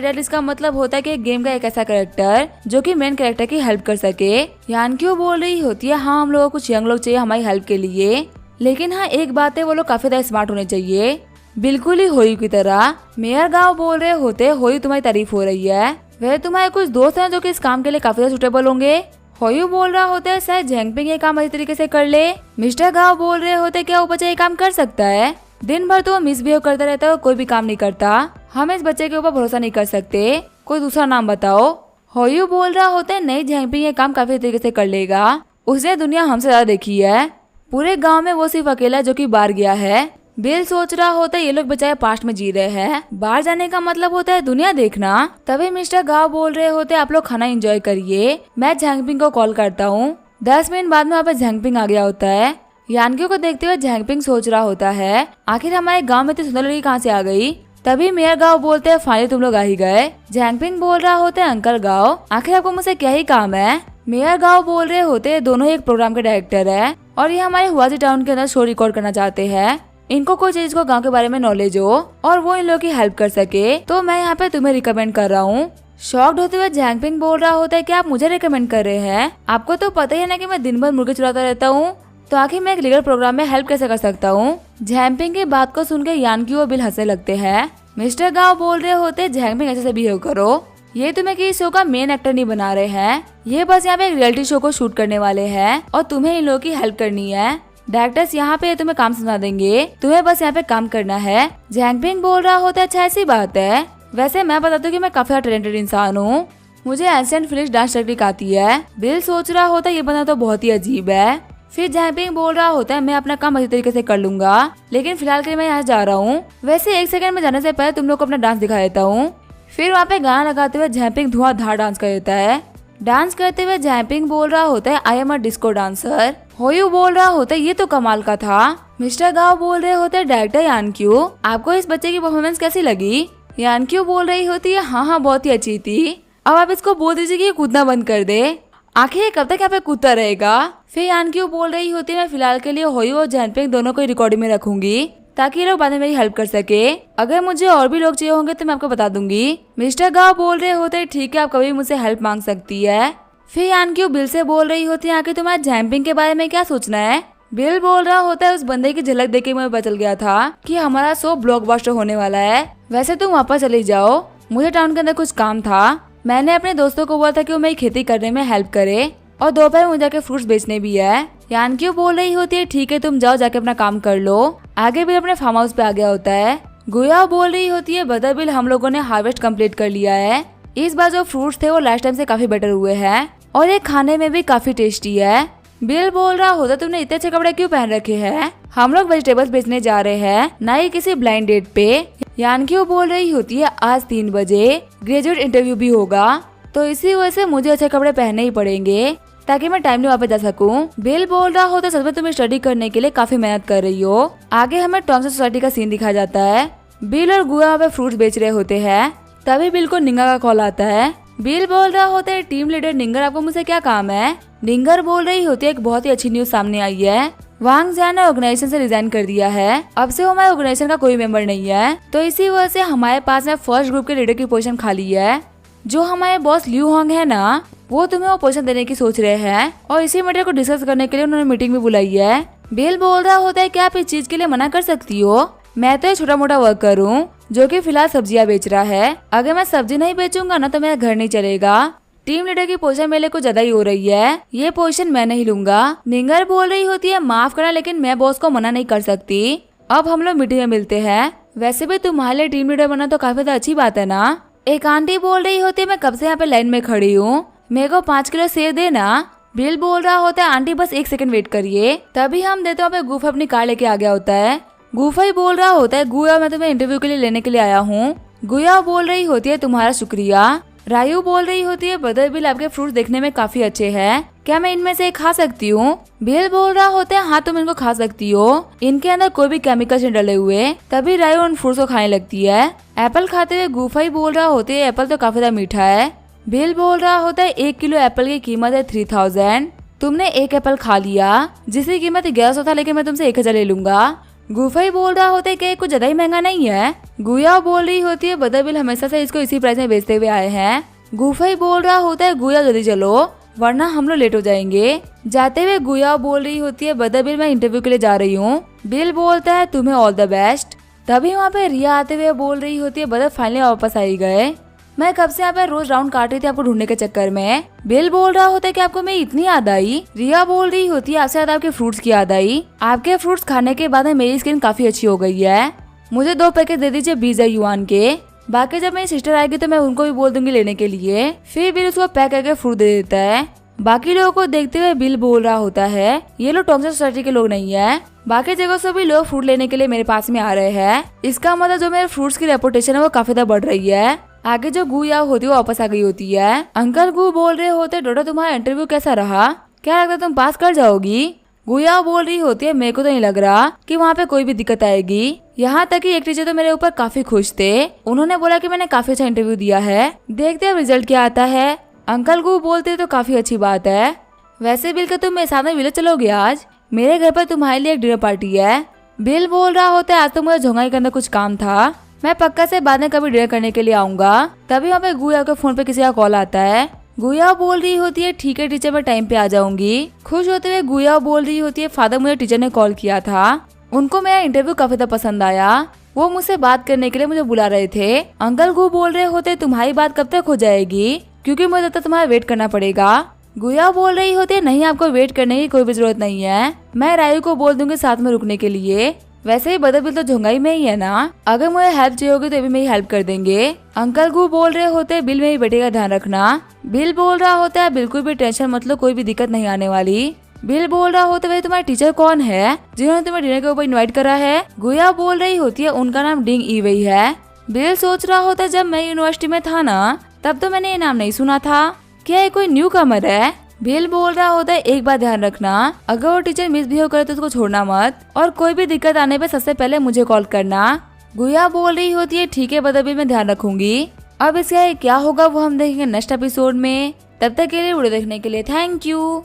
S1: डेट इसका मतलब होता है कि गेम का एक ऐसा कैरेक्टर जो कि मेन कैरेक्टर की हेल्प कर सके। यानक्यू बोल रही होती है हाँ हम लोगों को कुछ यंग लोग चाहिए हमारी हेल्प के लिए, लेकिन हाँ एक बात है वो लोग काफी ज्यादा स्मार्ट होने चाहिए, बिल्कुल ही होई की तरह। मेयर गाँव बोल रहे होते होई तुम्हारी तारीफ हो रही है, वह तुम्हारे कुछ दोस्त हैं जो कि इस काम के लिए काफी ज्यादा सुटेबल होंगे। होयू बोल रहा होता है शायद झेंगपिंग ये काम अच्छी तरीके से कर ले। मिस्टर गाँव बोल रहे होते क्या वो बच्चा ये काम कर सकता है, दिन भर तो वो मिसबिहेव करता रहता है और कोई भी काम नहीं करता, हम इस बच्चे के ऊपर भरोसा नहीं कर सकते, कोई दूसरा नाम बताओ। होयू बोल रहा होता है नहीं झेंगपिंग ये काम काफी तरीके से कर लेगा, उसने दुनिया हमसे ज्यादा देखी है, पूरे गांव में वो सिर्फ अकेला जो कि बाहर गया है। बिल सोच रहा होता है ये लोग बेचारे पास्ट में जी रहे हैं, बाहर जाने का मतलब होता है दुनिया देखना। तभी मिस्टर गाँव बोल रहे होते आप लोग खाना एंजॉय करिए, मैं झेंगपिंग को कॉल करता हूँ। 10 मिनट बाद में वहाँ पे झेंगपिंग आ गया होता है। यानक्यू को देखते हुए झेंगपिंग सोच रहा होता है आखिर हमारे गांव में इतनी सुंदर लड़की कहाँ से आ गई। तभी मेयर गाँव बोलते हैं फाइनली तुम लोग आ ही गए। झेंगपिंग बोल रहा होता है अंकल गाँव आखिर आपको मुझसे क्या ही काम है। मेयर गाँव बोल रहे होते दोनों ही एक प्रोग्राम के डायरेक्टर है और ये हमारे हुआजी टाउन के अंदर शो रिकॉर्ड करना चाहते हैं। इनको कोई चीज को गाँव के बारे में नॉलेज हो और वो इन लोगों की हेल्प कर सके, तो मैं यहाँ पे तुम्हें रिकमेंड कर रहा हूँ। शॉक्ड होते हुए झेंगपिंग बोल रहा होता है कि आप मुझे रिकमेंड कर रहे हैं, आपको तो पता ही है ना कि मैं दिन भर मुर्गे चुराता रहता हूँ, तो आखिर मैं एक लीगल प्रोग्राम में हेल्प कैसे कर सकता हूँ। झेंगपिंग की बात को सुनकर यानक्यू और बिल हंसने लगते हैं। मिस्टर गाँव बोल रहे होते झेंगपिंग ऐसे से बिहेव करो, ये तुम्हें किसी शो का मेन एक्टर नहीं बना रहे हैं, ये बस यहाँ पे एक रियलिटी शो को शूट करने वाले हैं और तुम्हें इन लोगों की हेल्प करनी है। डायरेक्टर्स यहाँ पे तुम्हें काम समझा देंगे, तुम्हें बस यहाँ पे काम करना है। झेंगपिंग बोल रहा होता है अच्छा ऐसी बात है, वैसे मैं बताती हूँ कि मैं काफी टैलेंटेड इंसान हूँ, मुझे एंशिएंट फिनिश डांस टेक्निक आती है। बिल सोच रहा होता है ये बंदा तो बहुत ही अजीब है। फिर झेंगपिंग बोल रहा होता है मैं अपना काम अच्छी तरीके से कर लूंगा, लेकिन फिलहाल के लिए मैं यहाँ जा रहा हूँ, वैसे 1 सेकंड में जाने से पहले तुम लोग को अपना डांस दिखा देता हूँ। फिर वहाँ पे गाना लगाते हुए झेंगपिंग धुआंधार डांस कर देता है। डांस करते हुए झेंगपिंग बोल रहा होता है I am a disco dancer. होयू बोल रहा होता है ये तो कमाल का था। मिस्टर गाँव बोल रहे होते हैं डायरेक्टर यानक्यू आपको इस बच्चे की परफॉर्मेंस कैसी लगी। यानक्यू बोल रही होती है हाँ बहुत ही अच्छी थी, अब आप इसको बोल दीजिए कि कूदना बंद कर दे, आखिर कब तक यहाँ पे कूदता रहेगा। फिर यानक्यू बोल रही होती है मैं फिलहाल के लिए होयू और झेंगपिंग दोनों को रिकॉर्डिंग में रखूंगी ताकि ये लोग बाद में मेरी हेल्प कर सके, अगर मुझे और भी लोग चाहिए होंगे तो मैं आपको बता दूंगी। मिस्टर गाँव बोल रहे होते हैं ठीक है आप कभी मुझसे हेल्प मांग सकती है। फिर यानक्यू बिल से बोल रही होती है आखिर तुम्हारा झेंगपिंग के बारे में क्या सोचना है। बिल बोल रहा होता है उस बंदे की झलक देख के मुझे पता चल गया था कि हमारा शो ब्लॉकबस्टर होने वाला है, वैसे तुम वापस चली जाओ, मुझे टाउन के अंदर कुछ काम था, मैंने अपने दोस्तों को बोला था कि वो मेरी खेती करने में हेल्प करे और दोपहर में मुझे जाके फ्रूट्स बेचने भी है। यानक्यू बोल रही होती है ठीक है तुम जाओ जाके अपना काम कर लो। आगे बिल अपने फार्म हाउस पे आ गया होता है। गुया बोल रही होती है बदर बिल हम लोगों ने हार्वेस्ट कंप्लीट कर लिया है, इस बार जो फ्रूट्स थे वो लास्ट टाइम से काफी बेटर हुए हैं और ये खाने में भी काफी टेस्टी है। बिल बोल रहा होता तुमने इतने अच्छे कपड़े क्यों पहन रखे हैं, हम लोग वेजिटेबल्स बेचने जा रहे हैं ना ही किसी ब्लाइंड डेट पे। यानक्यू बोल रही होती है आज 3 बजे ग्रेजुएट इंटरव्यू भी होगा, तो इसी वजह से मुझे अच्छे कपड़े पहनने ही पड़ेंगे ताकि मैं टाइमली वापस जा सकूं। बिल बोल रहा होता सच में तुम स्टडी करने के लिए काफी मेहनत कर रही हो। आगे हमें टॉन्गसन सोसाइटी का सीन दिखाया जाता है। बिल और गुआ वहाँ पे फ्रूट्स बेच रहे होते हैं, तभी बिल को निंगा का कॉल आता है। बिल बोल रहा होता है टीम लीडर निंगर आपको मुझसे क्या काम है। निंगर बोल रही होती है एक बहुत ही अच्छी न्यूज सामने आई है, वांग जियान ने ऑर्गेनाइजेशन से रिजाइन कर दिया है, अब से वो हमारे ऑर्गेनाइजेशन का कोई मेंबर नहीं है, तो इसी वजह से हमारे पास में फर्स्ट ग्रुप के लीडर की पोजीशन खाली है। जो हमारे बॉस ल्यू होंग है ना, वो तुम्हें वो पोजीशन देने की सोच रहे हैं और इसी मैटर को डिस्कस करने के लिए उन्होंने मीटिंग भी बुलाई है। बिल बोल रहा होता है क्या आप इस चीज के लिए मना कर सकती हो, मैं तो छोटा मोटा वर्कर हूँ जो कि फिलहाल सब्जियां बेच रहा है, अगर मैं सब्जी नहीं बेचूंगा ना तो मेरा घर नहीं चलेगा। टीम लीडर की पोजीशन मेरे को ज्यादा ही हो रही है, ये पोजीशन मैं नहीं लूंगा। निंगर बोल रही होती है माफ करना लेकिन मैं बॉस को मना नहीं कर सकती, अब हम लोग मीटिंग में मिलते हैं, वैसे भी तुम्हारे लिए टीम लीडर बनना तो काफी अच्छी बात है ना। एक आंटी बोल रही होती है मैं कब से यहाँ पे लाइन में खड़ी हूँ, मेरे को 5 किलो सेब देना। बिल बोल रहा होता है आंटी बस 1 सेकंड वेट करिए, तभी हम देते हैं गुफा अपनी कार लेके आ गया होता है। गुफा ही बोल रहा होता है गुया मैं तुम्हें इंटरव्यू के लिए लेने के लिए आया हूँ। गुया बोल रही होती है तुम्हारा शुक्रिया, रायू बोल रही होती है ब्रदर बिल आपके फ्रूट्स देखने में काफी अच्छे हैं, क्या मैं इनमें से एक खा सकती हूँ? बिल बोल रहा होता है हाँ तुम इनको खा सकती हो, इनके अंदर कोई भी केमिकल्स नहीं डले हुए। तभी रायू उन फ्रूट्स को खाने लगती है। एप्पल खाते हुए गुफाई बोल रहा होता है एप्पल तो काफी ज्यादा मीठा है। बिल बोल रहा होता है 1 किलो एप्पल की कीमत है 3000, तुमने एक एप्पल खा लिया जिसकी कीमत 1100 था, लेकिन मैं तुमसे 1000 ले लूंगा। गुफाई बोल रहा होता है कि कुछ ज्यादा ही महंगा नहीं है। गुया बोल रही होती है ब्रदर बिल हमेशा से इसको इसी प्राइस में बेचते हुए आए हैं। गुफाई बोल रहा होता है गुया जल्दी चलो वरना हम लोग लेट हो जाएंगे। जाते हुए गुया बोल रही होती है ब्रदर बिल मैं इंटरव्यू के लिए जा रही हूँ। बिल बोलता है तुम्हें ऑल द बेस्ट। तभी वहाँ पे रिया आते हुए बोल रही होती है ब्रदर फाइनली वापस आई गए, मैं कब से यहाँ पे रोज राउंड काट रही थी आपको ढूंढने के चक्कर में। बिल बोल रहा होता है कि आपको मैं इतनी याद आई। रिया बोल रही होती है आपसे ज्यादा आपके फ्रूट्स की याद आई, आपके फ्रूट्स खाने के बाद मेरी स्किन काफी अच्छी हो गई है, मुझे 2 पैकेट दे दीजिए 20,000 युआन के, बाकी जब मेरी सिस्टर आएगी तो मैं उनको भी बोल दूंगी लेने के लिए। फिर बिल उसको पैक करके फ्रूट दे देता है। बाकी लोगों को देखते हुए बिल बोल रहा होता है ये लोग टॉक्सिक सोसाइटी के लोग नहीं है, बाकी जगह से भी लोग फ्रूट लेने के लिए मेरे पास में आ रहे हैं, इसका मतलब जो मेरे फ्रूट्स की रेपुटेशन है वो काफी ज्यादा बढ़ रही है। आगे जो गुया होती है वो वापस आ गई होती है। अंकल गु बोल रहे होते डोडा तुम्हारा इंटरव्यू कैसा रहा, क्या लगता है तुम पास कर जाओगी? गुया बोल रही होती है मेरे को तो नहीं लग रहा कि वहाँ पे कोई भी दिक्कत आएगी, यहाँ तक कि एक टीचर तो मेरे ऊपर काफी खुश थे, उन्होंने बोला कि मैंने काफी अच्छा इंटरव्यू दिया है, देखते हैं रिजल्ट क्या आता है। अंकल गु बोलते तो काफी अच्छी बात है। वैसे बिल का तुम मेरे साथ में विलेज चलोगे आज, मेरे घर पर तुम्हारे लिए एक डिनर पार्टी है। बिल बोल रहा होता है आज तो मुझे झोंगाई करने कुछ काम था, मैं पक्का से बाद में कभी डिनर करने के लिए आऊंगा। तभी वहाँ पे गुया के फोन पे किसी का कॉल आता है। गुया बोल रही होती है ठीक है टीचर मैं टाइम पे आ जाऊंगी। खुश होते हुए गुया बोल रही होती है फादर मुझे टीचर ने कॉल किया था, उनको मेरा इंटरव्यू काफी ज्यादा पसंद आया, वो मुझसे बात करने के लिए मुझे बुला रहे थे। अंकल गु बोल रहे होते तुम्हारी बात कब तक हो जाएगी, क्योंकि मुझे तब तक तुम्हारा वेट करना पड़ेगा। गुया बोल रही होती है नहीं आपको वेट करने की कोई भी जरूरत नहीं है, मैं रायू को बोल दूंगी साथ में रुकने के लिए, वैसे ही ब्रदर बिल तो झुंगाई में ही है ना, अगर मुझे हेल्प चाहिए होगी तो भी मेरी हेल्प कर देंगे। अंकल गु बोल रहे होते हैं बिल मेरी बेटे का ध्यान रखना। बिल बोल रहा होता है बिल्कुल भी टेंशन मतलब कोई भी दिक्कत नहीं आने वाली। बिल बोल रहा होता है वैसे तुम्हारे टीचर कौन है जिन्होंने तुम्हें डिनर के ऊपर इन्वाइट करा है? गुया बोल रही होती है उनका नाम डिंग ईवेई है। बिल सोच रहा होता है जब मैं यूनिवर्सिटी में था ना तब तो मैंने ये नाम नहीं सुना था, क्या ये कोई न्यू कमर है? बिल बोल रहा होता है एक बात ध्यान रखना, अगर वो टीचर मिसबिहेव करे तो उसको छोड़ना मत, और कोई भी दिक्कत आने पे सबसे पहले मुझे कॉल करना। गुया बोल रही होती है ठीक है ब्रदर बिल मैं ध्यान रखूंगी। अब इसका क्या होगा वो हम देखेंगे नेक्स्ट एपिसोड में, तब तक के लिए वीडियो देखने के लिए थैंक यू।